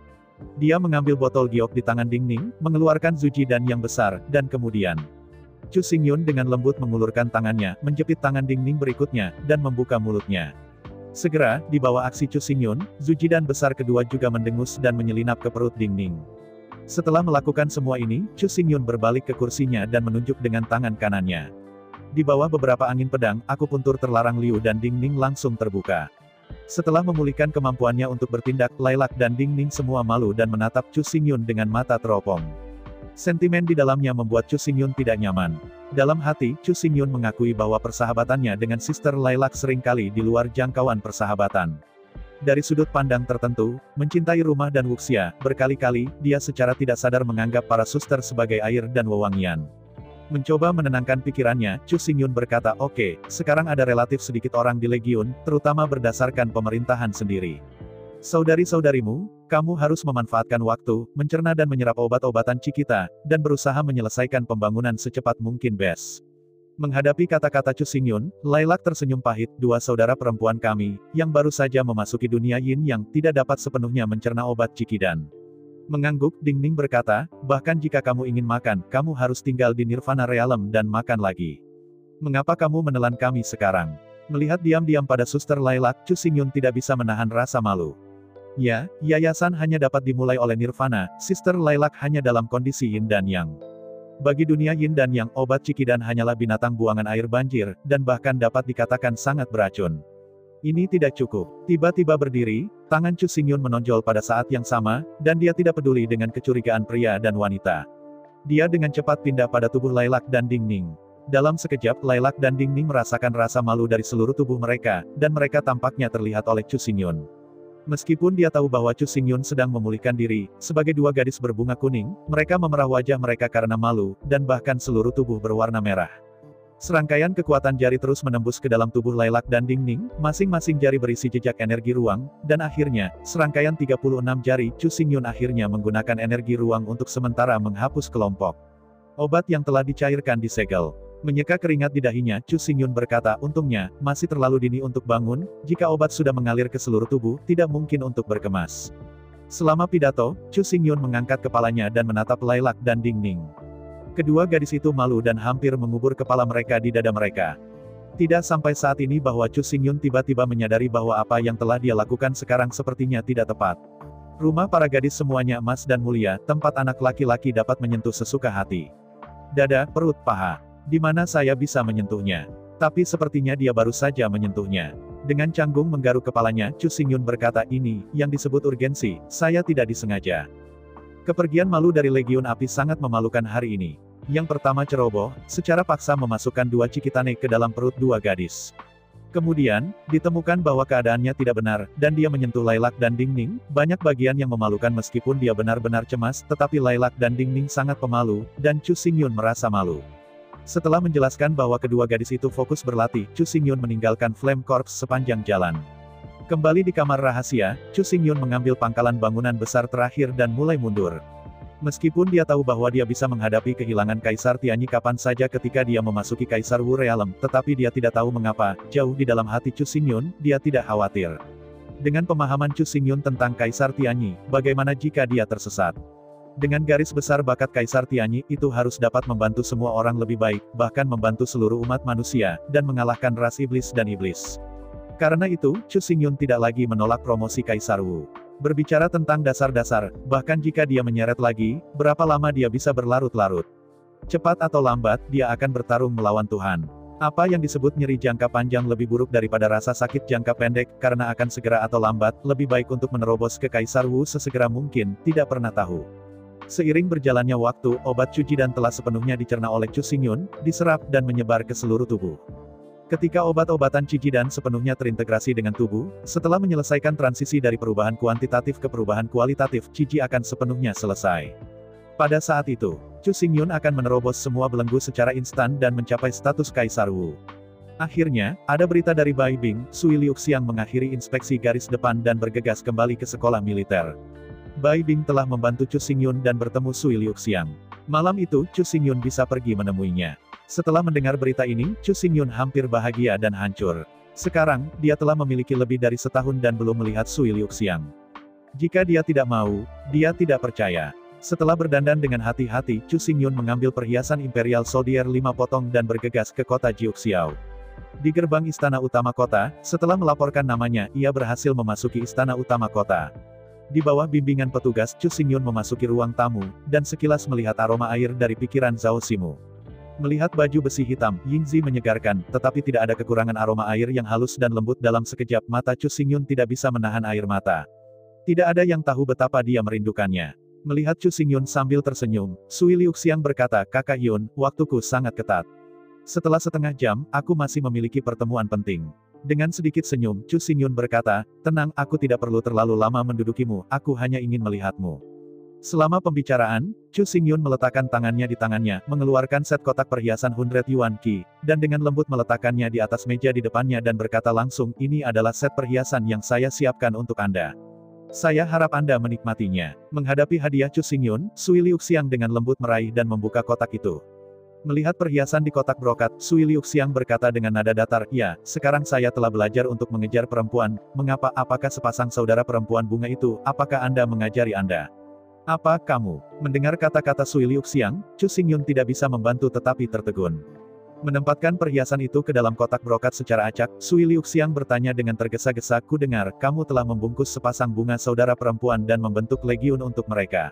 Dia mengambil botol giok di tangan Dingning, mengeluarkan Zujidan yang besar, dan kemudian Chu Xingyun dengan lembut mengulurkan tangannya, menjepit tangan Dingning berikutnya, dan membuka mulutnya. Segera, di bawah aksi Chu Xingyun, Zujidan besar kedua juga mendengus dan menyelinap ke perut Dingning. Setelah melakukan semua ini, Chu Xingyun berbalik ke kursinya dan menunjuk dengan tangan kanannya. Di bawah beberapa angin pedang, akupuntur terlarang Liu dan Dingning langsung terbuka. Setelah memulihkan kemampuannya untuk bertindak, Lailak dan Dingning semua malu dan menatap Chu Xingyun dengan mata teropong. Sentimen di dalamnya membuat Chu Xingyun tidak nyaman. Dalam hati, Chu Xingyun mengakui bahwa persahabatannya dengan Sister Lailak seringkali di luar jangkauan persahabatan. Dari sudut pandang tertentu, mencintai rumah dan wuxia, berkali-kali, dia secara tidak sadar menganggap para suster sebagai air dan wewangian. Mencoba menenangkan pikirannya, Chu Xingyun berkata, "Oke, sekarang ada relatif sedikit orang di Legiun, terutama berdasarkan pemerintahan sendiri. Saudari-saudarimu, kamu harus memanfaatkan waktu, mencerna dan menyerap obat-obatan Cikita, dan berusaha menyelesaikan pembangunan secepat mungkin Bes." Menghadapi kata-kata Chu Xingyun, Lailak tersenyum pahit, "Dua saudara perempuan kami, yang baru saja memasuki dunia yin yang tidak dapat sepenuhnya mencerna obat Cikidan." Mengangguk, Dingning berkata, "Bahkan jika kamu ingin makan, kamu harus tinggal di Nirvana Realm dan makan lagi. Mengapa kamu menelan kami sekarang?" Melihat diam-diam pada suster Lailak, Chu Xingyun tidak bisa menahan rasa malu. Ya, yayasan hanya dapat dimulai oleh Nirvana, Sister Lailak hanya dalam kondisi yin dan yang. Bagi dunia yin dan yang, obat Cikidan hanyalah binatang buangan air banjir, dan bahkan dapat dikatakan sangat beracun. Ini tidak cukup. Tiba-tiba berdiri, tangan Chu Xingyun menonjol pada saat yang sama, dan dia tidak peduli dengan kecurigaan pria dan wanita. Dia dengan cepat pindah pada tubuh Lailak dan Dingning. Dalam sekejap, Lailak dan Dingning merasakan rasa malu dari seluruh tubuh mereka, dan mereka tampaknya terlihat oleh Chu Xingyun. Meskipun dia tahu bahwa Chu Xingyun sedang memulihkan diri, sebagai dua gadis berbunga kuning, mereka memerah wajah mereka karena malu, dan bahkan seluruh tubuh berwarna merah. Serangkaian kekuatan jari terus menembus ke dalam tubuh Lailak dan Dingning, masing-masing jari berisi jejak energi ruang, dan akhirnya, serangkaian 36 jari Chu Xingyun akhirnya menggunakan energi ruang untuk sementara menghapus kelompok obat yang telah dicairkan disegel. Menyeka keringat di dahinya, Chu Xingyun berkata, "Untungnya, masih terlalu dini untuk bangun, jika obat sudah mengalir ke seluruh tubuh, tidak mungkin untuk berkemas." Selama pidato, Chu Xingyun mengangkat kepalanya dan menatap Lailak dan Dingning. Kedua gadis itu malu dan hampir mengubur kepala mereka di dada mereka. Tidak sampai saat ini bahwa Chu Xingyun tiba-tiba menyadari bahwa apa yang telah dia lakukan sekarang sepertinya tidak tepat. Rumah para gadis semuanya emas dan mulia, tempat anak laki-laki dapat menyentuh sesuka hati. Dada, perut, paha. Di mana saya bisa menyentuhnya? Tapi sepertinya dia baru saja menyentuhnya. Dengan canggung menggaruk kepalanya, Chu Xingyun berkata, "Ini, yang disebut urgensi, saya tidak disengaja." Kepergian malu dari Legiun Api sangat memalukan hari ini. Yang pertama ceroboh, secara paksa memasukkan dua Cikitane ke dalam perut dua gadis. Kemudian, ditemukan bahwa keadaannya tidak benar, dan dia menyentuh Lailak dan Dingning, banyak bagian yang memalukan meskipun dia benar-benar cemas, tetapi Lailak dan Dingning sangat pemalu, dan Chu Xingyun merasa malu. Setelah menjelaskan bahwa kedua gadis itu fokus berlatih, Chu Xingyun meninggalkan Flame Corps sepanjang jalan. Kembali di kamar rahasia, Chu Xingyun mengambil pangkalan bangunan besar terakhir dan mulai mundur. Meskipun dia tahu bahwa dia bisa menghadapi kehilangan Kaisar Tianyi kapan saja ketika dia memasuki Kaisar Wu Realm, tetapi dia tidak tahu mengapa, jauh di dalam hati Chu Xingyun, dia tidak khawatir. Dengan pemahaman Chu Xingyun tentang Kaisar Tianyi, bagaimana jika dia tersesat? Dengan garis besar bakat Kaisar Tianyi, itu harus dapat membantu semua orang lebih baik, bahkan membantu seluruh umat manusia, dan mengalahkan ras iblis dan iblis. Karena itu, Chu Xingyun tidak lagi menolak promosi Kaisar Wu. Berbicara tentang dasar-dasar, bahkan jika dia menyeret lagi, berapa lama dia bisa berlarut-larut? Cepat atau lambat, dia akan bertarung melawan Tuhan. Apa yang disebut nyeri jangka panjang lebih buruk daripada rasa sakit jangka pendek, karena akan segera atau lambat, lebih baik untuk menerobos ke Kaisar Wu sesegera mungkin, tidak pernah tahu. Seiring berjalannya waktu, obat Cujidan telah sepenuhnya dicerna oleh Chu Xingyun, diserap dan menyebar ke seluruh tubuh. Ketika obat-obatan Cijidan sepenuhnya terintegrasi dengan tubuh, setelah menyelesaikan transisi dari perubahan kuantitatif ke perubahan kualitatif, Ciji akan sepenuhnya selesai. Pada saat itu, Chu Xingyun akan menerobos semua belenggu secara instan dan mencapai status Kaisar Wu. Akhirnya, ada berita dari Bai Bing, Sui Liuxiang mengakhiri inspeksi garis depan dan bergegas kembali ke sekolah militer. Bai Bing telah membantu Chu Xingyun dan bertemu Sui Liuxiang. Malam itu, Chu Xingyun bisa pergi menemuinya. Setelah mendengar berita ini, Chu Xingyun hampir bahagia dan hancur. Sekarang, dia telah memiliki lebih dari setahun dan belum melihat Sui Liuxiang. Jika dia tidak mau, dia tidak percaya. Setelah berdandan dengan hati-hati, Chu Xingyun mengambil perhiasan Imperial Soldier 5 potong dan bergegas ke kota Jiuxiao. Di gerbang istana utama kota, setelah melaporkan namanya, ia berhasil memasuki istana utama kota. Di bawah bimbingan petugas, Chu Xingyun memasuki ruang tamu, dan sekilas melihat aroma air dari pikiran Zhao Simu. Melihat baju besi hitam, Yingzi menyegarkan, tetapi tidak ada kekurangan aroma air yang halus dan lembut dalam sekejap mata Chu Xingyun tidak bisa menahan air mata. Tidak ada yang tahu betapa dia merindukannya. Melihat Chu Xingyun sambil tersenyum, Sui Liuxiang berkata, "Kakak Yun, waktuku sangat ketat. Setelah setengah jam, aku masih memiliki pertemuan penting." Dengan sedikit senyum, Chu Xingyun berkata, "Tenang, aku tidak perlu terlalu lama mendudukimu, aku hanya ingin melihatmu." Selama pembicaraan, Chu Xingyun meletakkan tangannya di tangannya, mengeluarkan set kotak perhiasan 100 Yuan Qi, dan dengan lembut meletakkannya di atas meja di depannya dan berkata langsung, "Ini adalah set perhiasan yang saya siapkan untuk Anda. Saya harap Anda menikmatinya." Menghadapi hadiah Chu Xingyun, Sui Liuxiang dengan lembut meraih dan membuka kotak itu. Melihat perhiasan di kotak brokat, Sui Liuxiang berkata dengan nada datar, "Ya, sekarang saya telah belajar untuk mengejar perempuan. Mengapa? Apakah sepasang saudara perempuan bunga itu? Apakah Anda mengajari Anda?" "Apa, kamu?" Mendengar kata-kata Sui Liuxiang, Chu Xingyun tidak bisa membantu tetapi tertegun. Menempatkan perhiasan itu ke dalam kotak brokat secara acak, Sui Liuxiang bertanya dengan tergesa-gesa, "Ku dengar, kamu telah membungkus sepasang bunga saudara perempuan dan membentuk legiun untuk mereka."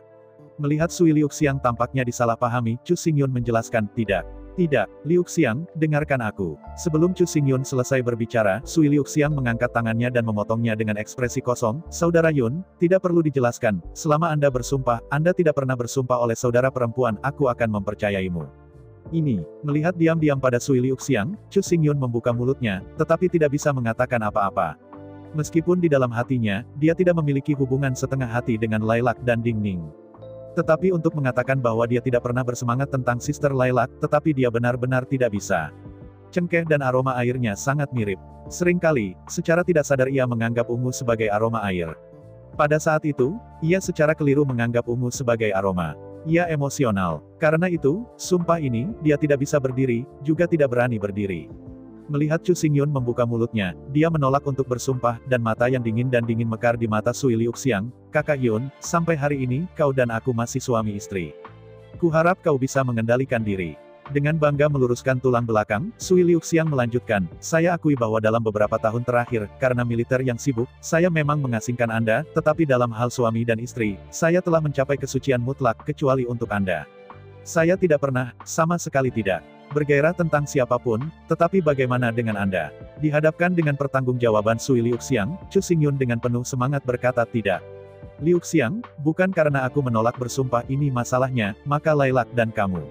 Melihat Sui Liuxiang tampaknya disalahpahami, Chu Xingyun menjelaskan, "Tidak. Tidak, Liuxiang, dengarkan aku." Sebelum Chu Xingyun selesai berbicara, Sui Liuxiang mengangkat tangannya dan memotongnya dengan ekspresi kosong, "Saudara Yun, tidak perlu dijelaskan, selama Anda bersumpah, Anda tidak pernah bersumpah oleh saudara perempuan, aku akan mempercayaimu." Ini, melihat diam-diam pada Sui Liuxiang, Chu Xingyun membuka mulutnya, tetapi tidak bisa mengatakan apa-apa. Meskipun di dalam hatinya, dia tidak memiliki hubungan setengah hati dengan Lailak dan Ding Ning. Tetapi untuk mengatakan bahwa dia tidak pernah bersemangat tentang Sister Lailak, tetapi dia benar-benar tidak bisa. Cengkeh dan aroma airnya sangat mirip. Seringkali, secara tidak sadar ia menganggap ungu sebagai aroma air. Pada saat itu, ia secara keliru menganggap ungu sebagai aroma. Ia emosional. Karena itu, sumpah ini, dia tidak bisa berdiri, juga tidak berani berdiri. Melihat Chu Xingyun membuka mulutnya, dia menolak untuk bersumpah, dan mata yang dingin dan dingin mekar di mata Sui Liuxiang. "Kakak Yun, sampai hari ini, kau dan aku masih suami istri. Kuharap kau bisa mengendalikan diri." Dengan bangga meluruskan tulang belakang, Sui Liuxiang melanjutkan, "Saya akui bahwa dalam beberapa tahun terakhir, karena militer yang sibuk, saya memang mengasingkan Anda, tetapi dalam hal suami dan istri, saya telah mencapai kesucian mutlak, kecuali untuk Anda. Saya tidak pernah, sama sekali tidak, bergairah tentang siapapun, tetapi bagaimana dengan Anda?" Dihadapkan dengan pertanggungjawaban Sui Liuxiang, Chu Xingyun dengan penuh semangat berkata, "Tidak. Liuxiang, bukan karena aku menolak bersumpah ini masalahnya, maka Lailak dan kamu."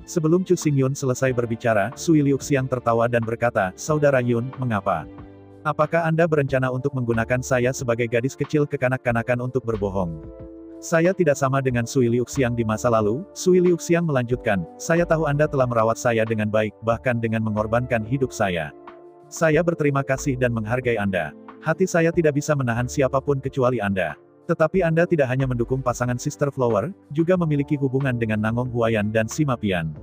Sebelum Chu Xingyun selesai berbicara, Sui Liuxiang tertawa dan berkata, "Saudara Yun, mengapa? Apakah Anda berencana untuk menggunakan saya sebagai gadis kecil kekanak-kanakan untuk berbohong?" "Saya tidak sama dengan Sui Liuxiang di masa lalu." Sui Liuxiang melanjutkan, "Saya tahu Anda telah merawat saya dengan baik, bahkan dengan mengorbankan hidup saya. Saya berterima kasih dan menghargai Anda. Hati saya tidak bisa menahan siapapun kecuali Anda. Tetapi Anda tidak hanya mendukung pasangan Sister Flower, juga memiliki hubungan dengan Nangong Huayan dan Sima Pian.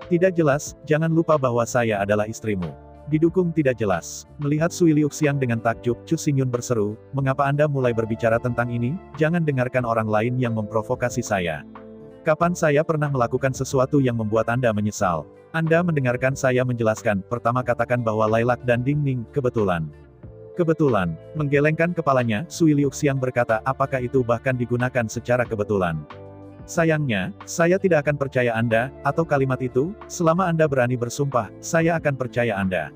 Tidak jelas, jangan lupa bahwa saya adalah istrimu." Didukung tidak jelas. Melihat Sui Liuxiang dengan takjub, Chu Xingyun berseru, "Mengapa Anda mulai berbicara tentang ini? Jangan dengarkan orang lain yang memprovokasi saya. Kapan saya pernah melakukan sesuatu yang membuat Anda menyesal? Anda mendengarkan saya menjelaskan, pertama katakan bahwa Lailak dan Ding Ning, kebetulan." "Kebetulan." Menggelengkan kepalanya, Sui Liuxiang berkata, "Apakah itu bahkan digunakan secara kebetulan?" "Sayangnya, saya tidak akan percaya Anda, atau kalimat itu, selama Anda berani bersumpah, saya akan percaya Anda.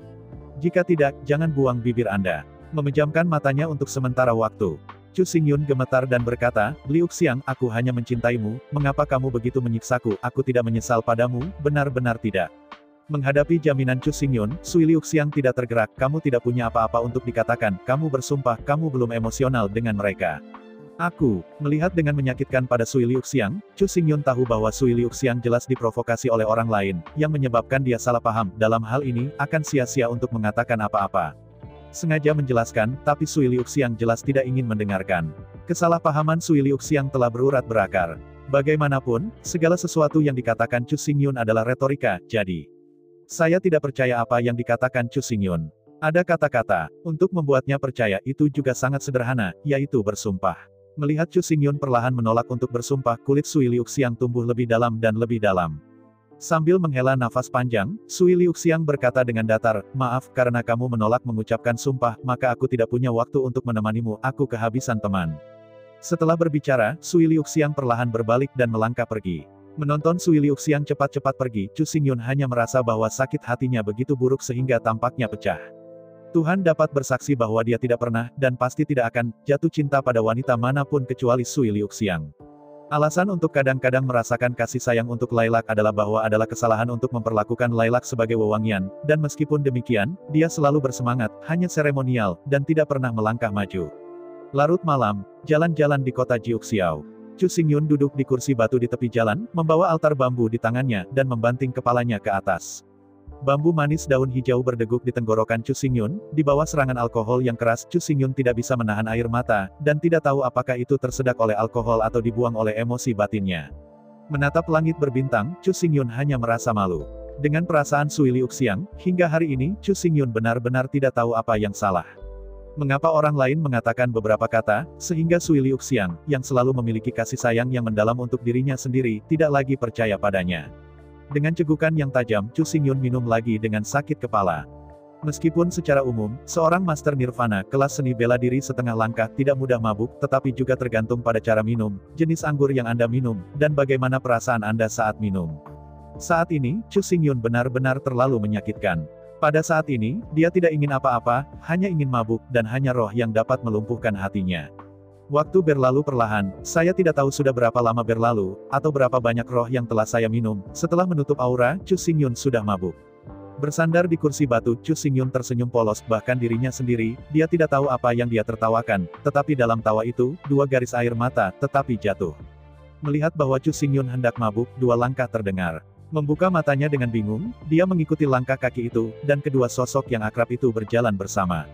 Jika tidak, jangan buang bibir Anda." Memejamkan matanya untuk sementara waktu, Chu Xingyun gemetar dan berkata, "Liuxiang, aku hanya mencintaimu, mengapa kamu begitu menyiksaku? Aku tidak menyesal padamu, benar-benar tidak. Menghadapi jaminan Chu Xingyun, Sui Liuxiang tidak tergerak. Kamu tidak punya apa-apa untuk dikatakan, kamu bersumpah, kamu belum emosional dengan mereka. Aku, melihat dengan menyakitkan pada Sui Liuxiang, Chu Xingyun tahu bahwa Sui Liuxiang jelas diprovokasi oleh orang lain, yang menyebabkan dia salah paham. Dalam hal ini, akan sia-sia untuk mengatakan apa-apa. Sengaja menjelaskan, tapi Sui Liuxiang jelas tidak ingin mendengarkan. Kesalahpahaman Sui Liuxiang telah berurat berakar. Bagaimanapun, segala sesuatu yang dikatakan Chu Xingyun adalah retorika, jadi saya tidak percaya apa yang dikatakan Chu Xingyun. Ada kata-kata, untuk membuatnya percaya itu juga sangat sederhana, yaitu bersumpah. Melihat Chu Xingyun perlahan menolak untuk bersumpah, kulit Sui Liuxiang tumbuh lebih dalam dan lebih dalam. Sambil menghela nafas panjang, Sui Liuxiang berkata dengan datar, maaf, karena kamu menolak mengucapkan sumpah, maka aku tidak punya waktu untuk menemanimu, aku kehabisan teman. Setelah berbicara, Sui Liuxiang perlahan berbalik dan melangkah pergi. Menonton Sui Liuxiang cepat-cepat pergi, Chu Xingyun hanya merasa bahwa sakit hatinya begitu buruk sehingga tampaknya pecah. Tuhan dapat bersaksi bahwa dia tidak pernah, dan pasti tidak akan, jatuh cinta pada wanita manapun kecuali Sui Liuxiang. Alasan untuk kadang-kadang merasakan kasih sayang untuk Lailak adalah bahwa adalah kesalahan untuk memperlakukan Lailak sebagai wewangian, dan meskipun demikian, dia selalu bersemangat, hanya seremonial, dan tidak pernah melangkah maju. Larut malam, jalan-jalan di kota Jiuxiao. Chu Xingyun duduk di kursi batu di tepi jalan, membawa altar bambu di tangannya, dan membanting kepalanya ke atas. Bambu manis daun hijau berdeguk di tenggorokan Chu Xingyun, di bawah serangan alkohol yang keras, Chu Xingyun tidak bisa menahan air mata, dan tidak tahu apakah itu tersedak oleh alkohol atau dibuang oleh emosi batinnya. Menatap langit berbintang, Chu Xingyun hanya merasa malu. Dengan perasaan Sui Liuxiang, hingga hari ini, Chu Xingyun benar-benar tidak tahu apa yang salah. Mengapa orang lain mengatakan beberapa kata, sehingga Sui Liuxiang, yang selalu memiliki kasih sayang yang mendalam untuk dirinya sendiri, tidak lagi percaya padanya. Dengan cegukan yang tajam, Chu Xingyun minum lagi dengan sakit kepala. Meskipun secara umum, seorang Master Nirvana, kelas seni bela diri setengah langkah, tidak mudah mabuk, tetapi juga tergantung pada cara minum, jenis anggur yang Anda minum, dan bagaimana perasaan Anda saat minum. Saat ini, Chu Xingyun benar-benar terlalu menyakitkan. Pada saat ini, dia tidak ingin apa-apa, hanya ingin mabuk, dan hanya roh yang dapat melumpuhkan hatinya. Waktu berlalu perlahan, saya tidak tahu sudah berapa lama berlalu, atau berapa banyak roh yang telah saya minum. Setelah menutup aura, Chu Xingyun sudah mabuk. Bersandar di kursi batu, Chu Xingyun tersenyum polos, bahkan dirinya sendiri, dia tidak tahu apa yang dia tertawakan, tetapi dalam tawa itu, dua garis air mata, tetapi jatuh. Melihat bahwa Chu Xingyun hendak mabuk, dua langkah terdengar. Membuka matanya dengan bingung, dia mengikuti langkah kaki itu, dan kedua sosok yang akrab itu berjalan bersama.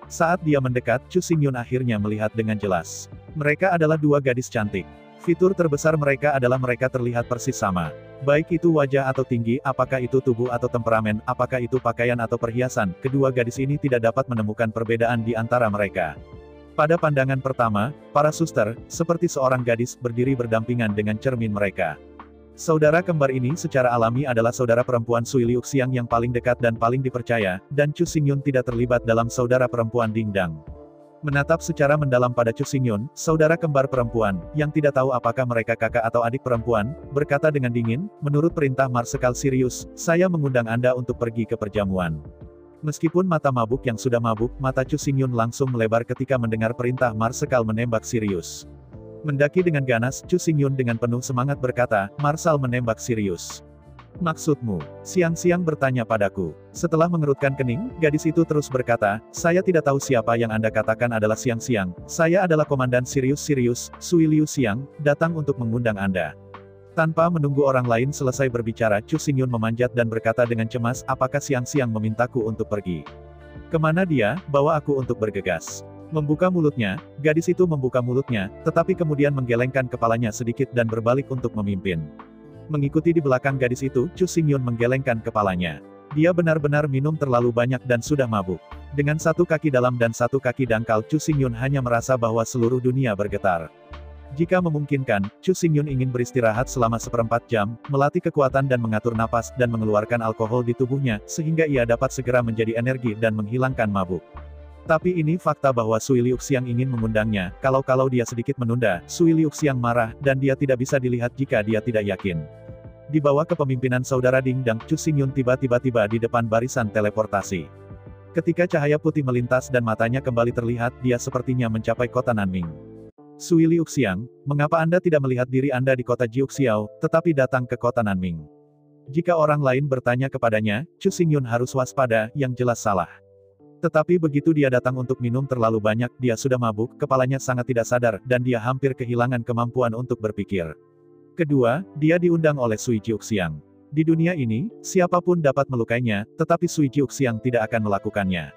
Saat dia mendekat, Chu Xingyun akhirnya melihat dengan jelas. Mereka adalah dua gadis cantik. Fitur terbesar mereka adalah mereka terlihat persis sama. Baik itu wajah atau tinggi, apakah itu tubuh atau temperamen, apakah itu pakaian atau perhiasan, kedua gadis ini tidak dapat menemukan perbedaan di antara mereka. Pada pandangan pertama, para suster, seperti seorang gadis, berdiri berdampingan dengan cermin mereka. Saudara kembar ini secara alami adalah saudara perempuan Sui Liuxiang yang paling dekat dan paling dipercaya, dan Chu Xingyun tidak terlibat dalam saudara perempuan Dingdang. Menatap secara mendalam pada Chu Xingyun, saudara kembar perempuan, yang tidak tahu apakah mereka kakak atau adik perempuan, berkata dengan dingin, menurut perintah Marsekal Sirius, saya mengundang Anda untuk pergi ke perjamuan. Meskipun mata mabuk yang sudah mabuk, mata Chu Xingyun langsung melebar ketika mendengar perintah Marsekal menembak Sirius. Mendaki dengan ganas, Chu Xingyun dengan penuh semangat berkata, Marsal menembak Sirius. Maksudmu? Siang-siang bertanya padaku. Setelah mengerutkan kening, gadis itu terus berkata, saya tidak tahu siapa yang Anda katakan adalah siang-siang, saya adalah Komandan Sirius Sui Liuxiang, datang untuk mengundang Anda. Tanpa menunggu orang lain selesai berbicara, Chu Xingyun memanjat dan berkata dengan cemas, apakah siang-siang memintaku untuk pergi? Kemana dia? Bawa aku untuk bergegas. Membuka mulutnya, gadis itu membuka mulutnya, tetapi kemudian menggelengkan kepalanya sedikit dan berbalik untuk memimpin. Mengikuti di belakang gadis itu, Chu Xingyun menggelengkan kepalanya. Dia benar-benar minum terlalu banyak dan sudah mabuk. Dengan satu kaki dalam dan satu kaki dangkal, Chu Xingyun hanya merasa bahwa seluruh dunia bergetar. Jika memungkinkan, Chu Xingyun ingin beristirahat selama seperempat jam, melatih kekuatan dan mengatur napas, dan mengeluarkan alkohol di tubuhnya, sehingga ia dapat segera menjadi energi dan menghilangkan mabuk. Tapi ini fakta bahwa Sui Liuxiang ingin mengundangnya, kalau dia sedikit menunda, Sui Liuxiang marah, dan dia tidak bisa dilihat jika dia tidak yakin. Di bawah kepemimpinan saudara Dingdang, Chu Xingyun tiba-tiba di depan barisan teleportasi. Ketika cahaya putih melintas dan matanya kembali terlihat, dia sepertinya mencapai kota Nanming. Sui Liuxiang, mengapa Anda tidak melihat diri Anda di kota Jiuxiao, tetapi datang ke kota Nanming? Jika orang lain bertanya kepadanya, Chu Xingyun harus waspada, yang jelas salah. Tetapi begitu dia datang untuk minum terlalu banyak, dia sudah mabuk, kepalanya sangat tidak sadar, dan dia hampir kehilangan kemampuan untuk berpikir. Kedua, dia diundang oleh Sui Jiuxiang. Di dunia ini, siapapun dapat melukainya, tetapi Sui Jiuxiang tidak akan melakukannya.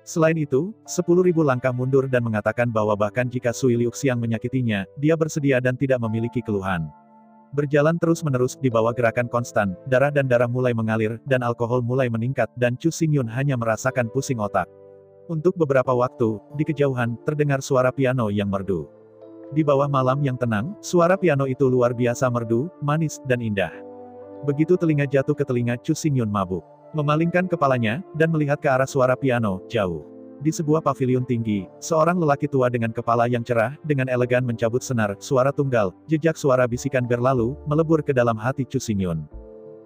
Selain itu, 10.000 langkah mundur dan mengatakan bahwa bahkan jika Sui Liuxiang menyakitinya, dia bersedia dan tidak memiliki keluhan. Berjalan terus-menerus di bawah gerakan konstan, darah mulai mengalir, dan alkohol mulai meningkat, dan Chu Xingyun hanya merasakan pusing otak. Untuk beberapa waktu, di kejauhan, terdengar suara piano yang merdu. Di bawah malam yang tenang, suara piano itu luar biasa merdu, manis, dan indah. Begitu telinga jatuh ke telinga, Chu Xingyun mabuk. Memalingkan kepalanya, dan melihat ke arah suara piano, jauh. Di sebuah pavilion tinggi, seorang lelaki tua dengan kepala yang cerah, dengan elegan mencabut senar, suara tunggal, jejak suara bisikan berlalu, melebur ke dalam hati Chu Xingyun.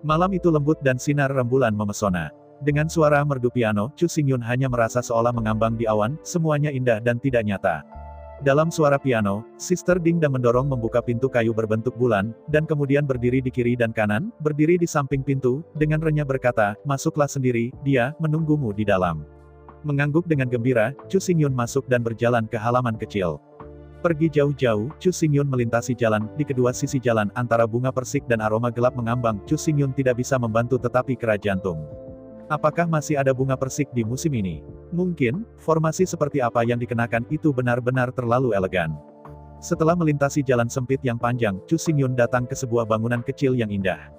Malam itu lembut dan sinar rembulan memesona. Dengan suara merdu piano, Chu Xingyun hanya merasa seolah mengambang di awan, semuanya indah dan tidak nyata. Dalam suara piano, Sister Ding Dang mendorong membuka pintu kayu berbentuk bulan, dan kemudian berdiri di kiri dan kanan, berdiri di samping pintu, dengan renyah berkata, "Masuklah sendiri, dia menunggumu di dalam." Mengangguk dengan gembira, Chu Xingyun masuk dan berjalan ke halaman kecil. Pergi jauh-jauh, Chu Xingyun melintasi jalan, di kedua sisi jalan, antara bunga persik dan aroma gelap mengambang, Chu Xingyun tidak bisa membantu tetapi keras jantung. Apakah masih ada bunga persik di musim ini? Mungkin, formasi seperti apa yang dikenakan itu benar-benar terlalu elegan. Setelah melintasi jalan sempit yang panjang, Chu Xingyun datang ke sebuah bangunan kecil yang indah.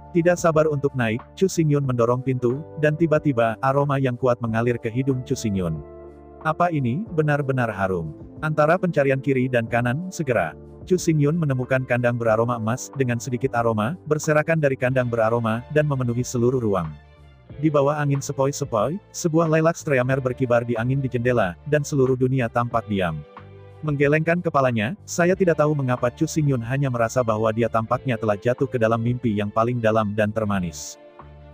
Tidak sabar untuk naik, Chu Xingyun mendorong pintu, dan tiba-tiba, aroma yang kuat mengalir ke hidung Chu Xingyun. Apa ini? Benar-benar harum. Antara pencarian kiri dan kanan, segera. Chu Xingyun menemukan kandang beraroma emas, dengan sedikit aroma, berserakan dari kandang beraroma, dan memenuhi seluruh ruang. Di bawah angin sepoi-sepoi, sebuah lilac streamer berkibar di angin di jendela, dan seluruh dunia tampak diam. Menggelengkan kepalanya, saya tidak tahu mengapa Chu Xingyun hanya merasa bahwa dia tampaknya telah jatuh ke dalam mimpi yang paling dalam dan termanis.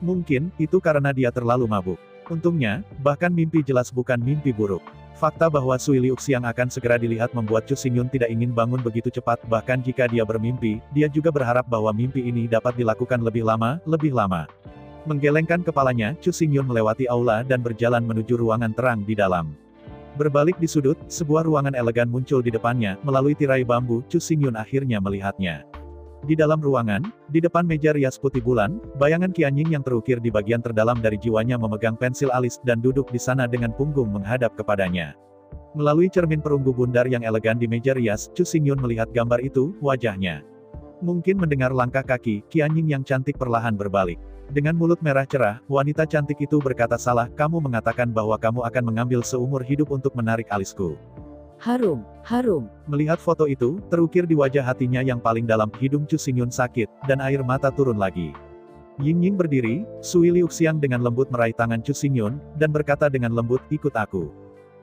Mungkin, itu karena dia terlalu mabuk. Untungnya, bahkan mimpi jelas bukan mimpi buruk. Fakta bahwa Sui Liuxiang akan segera dilihat membuat Chu Xingyun tidak ingin bangun begitu cepat, bahkan jika dia bermimpi, dia juga berharap bahwa mimpi ini dapat dilakukan lebih lama. Menggelengkan kepalanya, Chu Xingyun melewati aula dan berjalan menuju ruangan terang di dalam. Berbalik di sudut, sebuah ruangan elegan muncul di depannya, melalui tirai bambu, Chu Xingyun akhirnya melihatnya. Di dalam ruangan, di depan meja rias putih bulan, bayangan Qianying yang terukir di bagian terdalam dari jiwanya memegang pensil alis dan duduk di sana dengan punggung menghadap kepadanya. Melalui cermin perunggu bundar yang elegan di meja rias, Chu Xingyun melihat gambar itu, wajahnya. Mungkin mendengar langkah kaki, Qianying yang cantik perlahan berbalik. Dengan mulut merah cerah, wanita cantik itu berkata, "Salah, kamu mengatakan bahwa kamu akan mengambil seumur hidup untuk menarik alisku." Harum. Melihat foto itu, terukir di wajah hatinya yang paling dalam, hidung Chu Xingyun sakit, dan air mata turun lagi. Ying berdiri, Sui Liuxiang dengan lembut meraih tangan Chu Xingyun, dan berkata dengan lembut, "Ikut aku."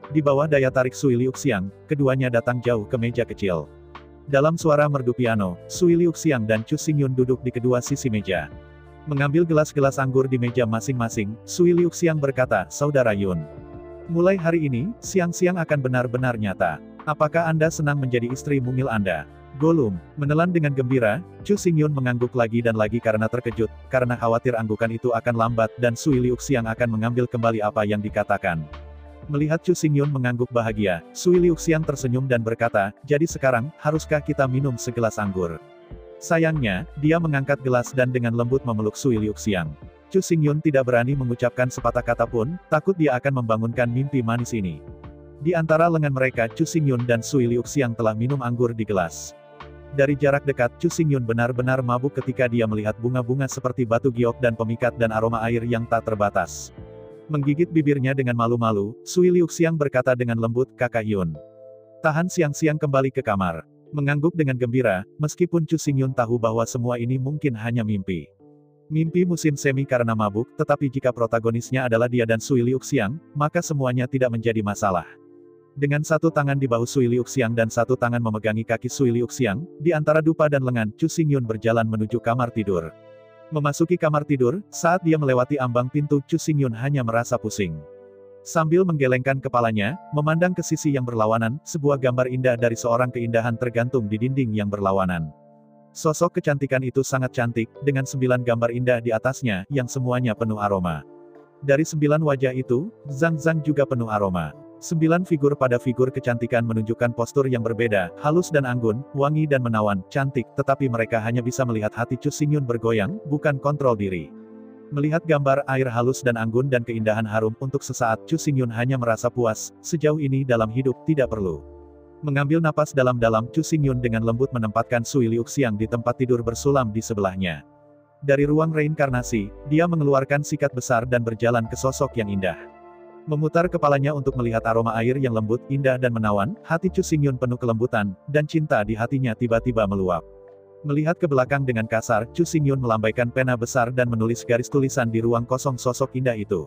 Di bawah daya tarik Sui Liuxiang, keduanya datang jauh ke meja kecil. Dalam suara merdu piano, Sui Liuxiang dan Chu Xingyun duduk di kedua sisi meja. Mengambil gelas-gelas anggur di meja masing-masing, Sui Liuxiang berkata, "Saudara Yun. Mulai hari ini, siang-siang akan benar-benar nyata. Apakah Anda senang menjadi istri mungil Anda?" Gollum, menelan dengan gembira, Chu Xingyun mengangguk lagi dan lagi karena terkejut, karena khawatir anggukan itu akan lambat dan Sui Liuxiang akan mengambil kembali apa yang dikatakan. Melihat Chu Xingyun mengangguk bahagia, Sui Liuxiang tersenyum dan berkata, "Jadi sekarang, haruskah kita minum segelas anggur?" Sayangnya, dia mengangkat gelas dan dengan lembut memeluk Sui Liuxiang. Chu Xingyun tidak berani mengucapkan sepatah kata pun, takut dia akan membangunkan mimpi manis ini. Di antara lengan mereka, Chu Xingyun dan Sui Liuxiang telah minum anggur di gelas. Dari jarak dekat, Chu Xingyun benar-benar mabuk ketika dia melihat bunga-bunga seperti batu giok dan pemikat dan aroma air yang tak terbatas. Menggigit bibirnya dengan malu-malu, Sui Liuxiang berkata dengan lembut, "Kakak Yun. Tahan siang-siang kembali ke kamar." Mengangguk dengan gembira, meskipun Chu Xingyun tahu bahwa semua ini mungkin hanya mimpi. Mimpi musim semi karena mabuk, tetapi jika protagonisnya adalah dia dan Sui Liuxiang, maka semuanya tidak menjadi masalah. Dengan satu tangan di bahu Sui Liuxiang dan satu tangan memegangi kaki Sui Liuxiang, di antara dupa dan lengan, Chu Xingyun berjalan menuju kamar tidur. Memasuki kamar tidur, saat dia melewati ambang pintu, Chu Xingyun hanya merasa pusing. Sambil menggelengkan kepalanya, memandang ke sisi yang berlawanan, sebuah gambar indah dari seorang keindahan tergantung di dinding yang berlawanan. Sosok kecantikan itu sangat cantik, dengan 9 gambar indah di atasnya, yang semuanya penuh aroma. Dari 9 wajah itu, Zhang Zhang juga penuh aroma. 9 figur pada figur kecantikan menunjukkan postur yang berbeda, halus dan anggun, wangi dan menawan, cantik, tetapi mereka hanya bisa melihat hati Chu Xingyun bergoyang, bukan kontrol diri. Melihat gambar air halus dan anggun dan keindahan harum, untuk sesaat Chu Xingyun hanya merasa puas, sejauh ini dalam hidup tidak perlu. Mengambil napas dalam-dalam, Chu Xingyun dengan lembut menempatkan Sui Liuxiang di tempat tidur bersulam di sebelahnya. Dari ruang reinkarnasi, dia mengeluarkan sikat besar dan berjalan ke sosok yang indah. Memutar kepalanya untuk melihat aroma air yang lembut, indah dan menawan, hati Chu Xingyun penuh kelembutan, dan cinta di hatinya tiba-tiba meluap. Melihat ke belakang dengan kasar, Chu Xingyun melambaikan pena besar dan menulis garis tulisan di ruang kosong sosok indah itu.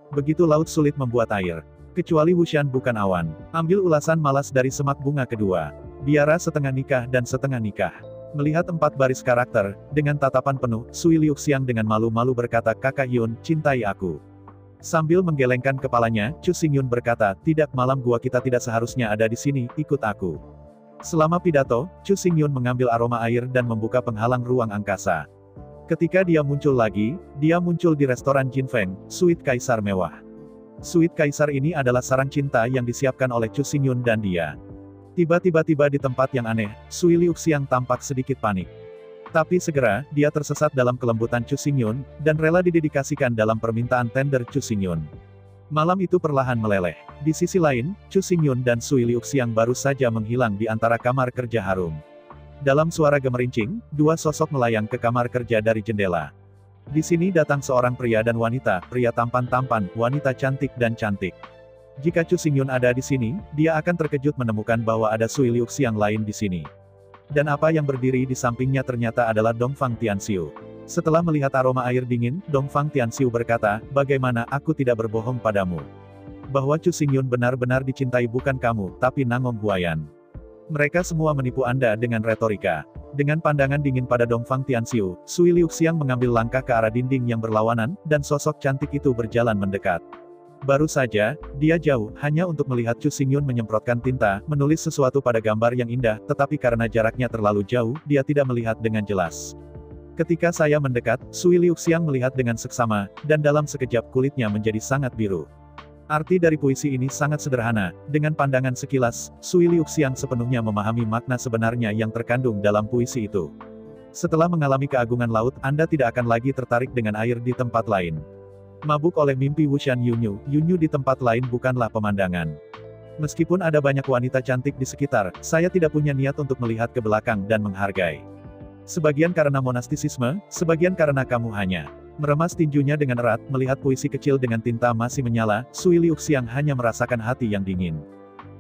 Begitu laut sulit membuat air. Kecuali Wushan bukan awan. Ambil ulasan malas dari semak bunga kedua. Biara setengah nikah dan setengah nikah. Melihat 4 baris karakter, dengan tatapan penuh, Sui Liuxiang dengan malu-malu berkata, "Kakak Yun, cintai aku." Sambil menggelengkan kepalanya, Chu Xingyun berkata, "Tidak, malam gua kita tidak seharusnya ada di sini, ikut aku." Selama pidato, Chu Xingyun mengambil aroma air dan membuka penghalang ruang angkasa. Ketika dia muncul lagi, dia muncul di restoran Jinfeng, suite kaisar mewah. Suite kaisar ini adalah sarang cinta yang disiapkan oleh Chu Xingyun dan dia. Tiba-tiba di tempat yang aneh, Sui Liuxiang tampak sedikit panik. Tapi segera, dia tersesat dalam kelembutan Chu Xingyun, dan rela didedikasikan dalam permintaan tender Chu Xingyun. Malam itu perlahan meleleh. Di sisi lain, Chu Xingyun dan Sui Liuxiang baru saja menghilang di antara kamar kerja harum. Dalam suara gemerincing, 2 sosok melayang ke kamar kerja dari jendela. Di sini datang seorang pria dan wanita, pria tampan-tampan, wanita cantik dan cantik. Jika Chu Xingyun ada di sini, dia akan terkejut menemukan bahwa ada Sui Liuxiang lain di sini. Dan apa yang berdiri di sampingnya ternyata adalah Dongfang Tianxiu. Setelah melihat aroma air dingin, Dongfang Tianxiu berkata, "Bagaimana aku tidak berbohong padamu? Bahwa Chu Xingyun benar-benar dicintai bukan kamu, tapi Nangong Huayan. Mereka semua menipu Anda dengan retorika." Dengan pandangan dingin pada Dongfang Tianxiu, Sui Liuxiang mengambil langkah ke arah dinding yang berlawanan, dan sosok cantik itu berjalan mendekat. Baru saja, dia jauh, hanya untuk melihat Chu Xingyun menyemprotkan tinta, menulis sesuatu pada gambar yang indah, tetapi karena jaraknya terlalu jauh, dia tidak melihat dengan jelas. Ketika saya mendekat, Sui Liuxiang melihat dengan seksama, dan dalam sekejap kulitnya menjadi sangat biru. Arti dari puisi ini sangat sederhana, dengan pandangan sekilas, Sui Liuxiang sepenuhnya memahami makna sebenarnya yang terkandung dalam puisi itu. Setelah mengalami keagungan laut, Anda tidak akan lagi tertarik dengan air di tempat lain. Mabuk oleh mimpi Wushan Yunyu di tempat lain bukanlah pemandangan. Meskipun ada banyak wanita cantik di sekitar, saya tidak punya niat untuk melihat ke belakang dan menghargai. Sebagian karena monastisisme, sebagian karena kamu hanya meremas tinjunya dengan erat, melihat puisi kecil dengan tinta masih menyala, Sui Liuxiang hanya merasakan hati yang dingin.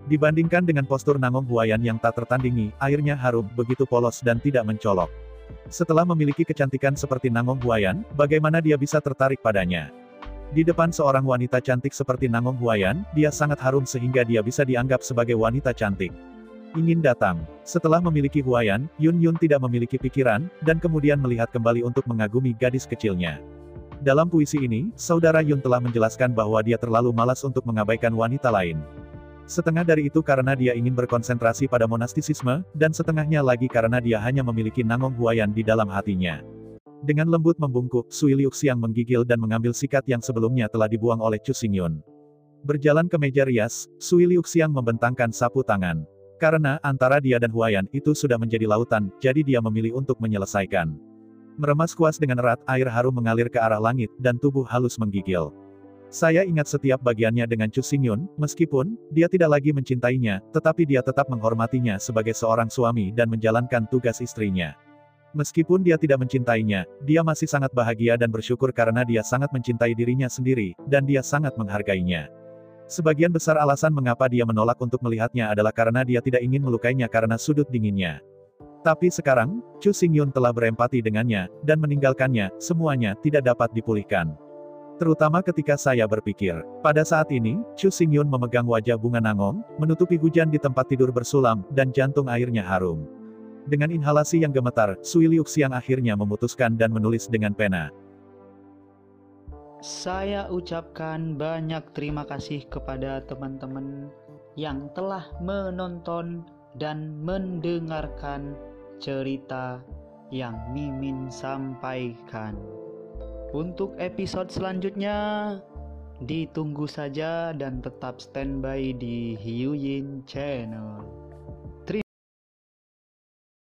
Dibandingkan dengan postur Nangong Huayan yang tak tertandingi, airnya harum, begitu polos dan tidak mencolok. Setelah memiliki kecantikan seperti Nangong Huayan, bagaimana dia bisa tertarik padanya? Di depan seorang wanita cantik seperti Nangong Huayan, dia sangat harum sehingga dia bisa dianggap sebagai wanita cantik. Ingin datang. Setelah memiliki Huayan, Yun tidak memiliki pikiran, dan kemudian melihat kembali untuk mengagumi gadis kecilnya. Dalam puisi ini, saudara Yun telah menjelaskan bahwa dia terlalu malas untuk mengabaikan wanita lain. Setengah dari itu karena dia ingin berkonsentrasi pada monastisisme, dan setengahnya lagi karena dia hanya memiliki Nangong Huayan di dalam hatinya. Dengan lembut membungkuk, Sui Liuxiang menggigil dan mengambil sikat yang sebelumnya telah dibuang oleh Chu Xingyun. Berjalan ke meja rias, Sui Liuxiang membentangkan sapu tangan. Karena antara dia dan Huayan itu sudah menjadi lautan, jadi dia memilih untuk menyelesaikan. Meremas kuas dengan erat, air harum mengalir ke arah langit, dan tubuh halus menggigil. Saya ingat setiap bagiannya dengan Chu Xingyun, meskipun dia tidak lagi mencintainya, tetapi dia tetap menghormatinya sebagai seorang suami dan menjalankan tugas istrinya. Meskipun dia tidak mencintainya, dia masih sangat bahagia dan bersyukur karena dia sangat mencintai dirinya sendiri, dan dia sangat menghargainya. Sebagian besar alasan mengapa dia menolak untuk melihatnya adalah karena dia tidak ingin melukainya karena sudut dinginnya. Tapi sekarang, Chu Xingyun telah berempati dengannya, dan meninggalkannya, semuanya tidak dapat dipulihkan. Terutama ketika saya berpikir. Pada saat ini, Chu Xingyun memegang wajah bunga Nangong, menutupi hujan di tempat tidur bersulam, dan jantung airnya harum. Dengan inhalasi yang gemetar, Sui Liuxiang akhirnya memutuskan dan menulis dengan pena. Saya ucapkan banyak terima kasih kepada teman-teman yang telah menonton dan mendengarkan cerita yang Mimin sampaikan. Untuk episode selanjutnya, ditunggu saja dan tetap standby di Hiu Yin Channel.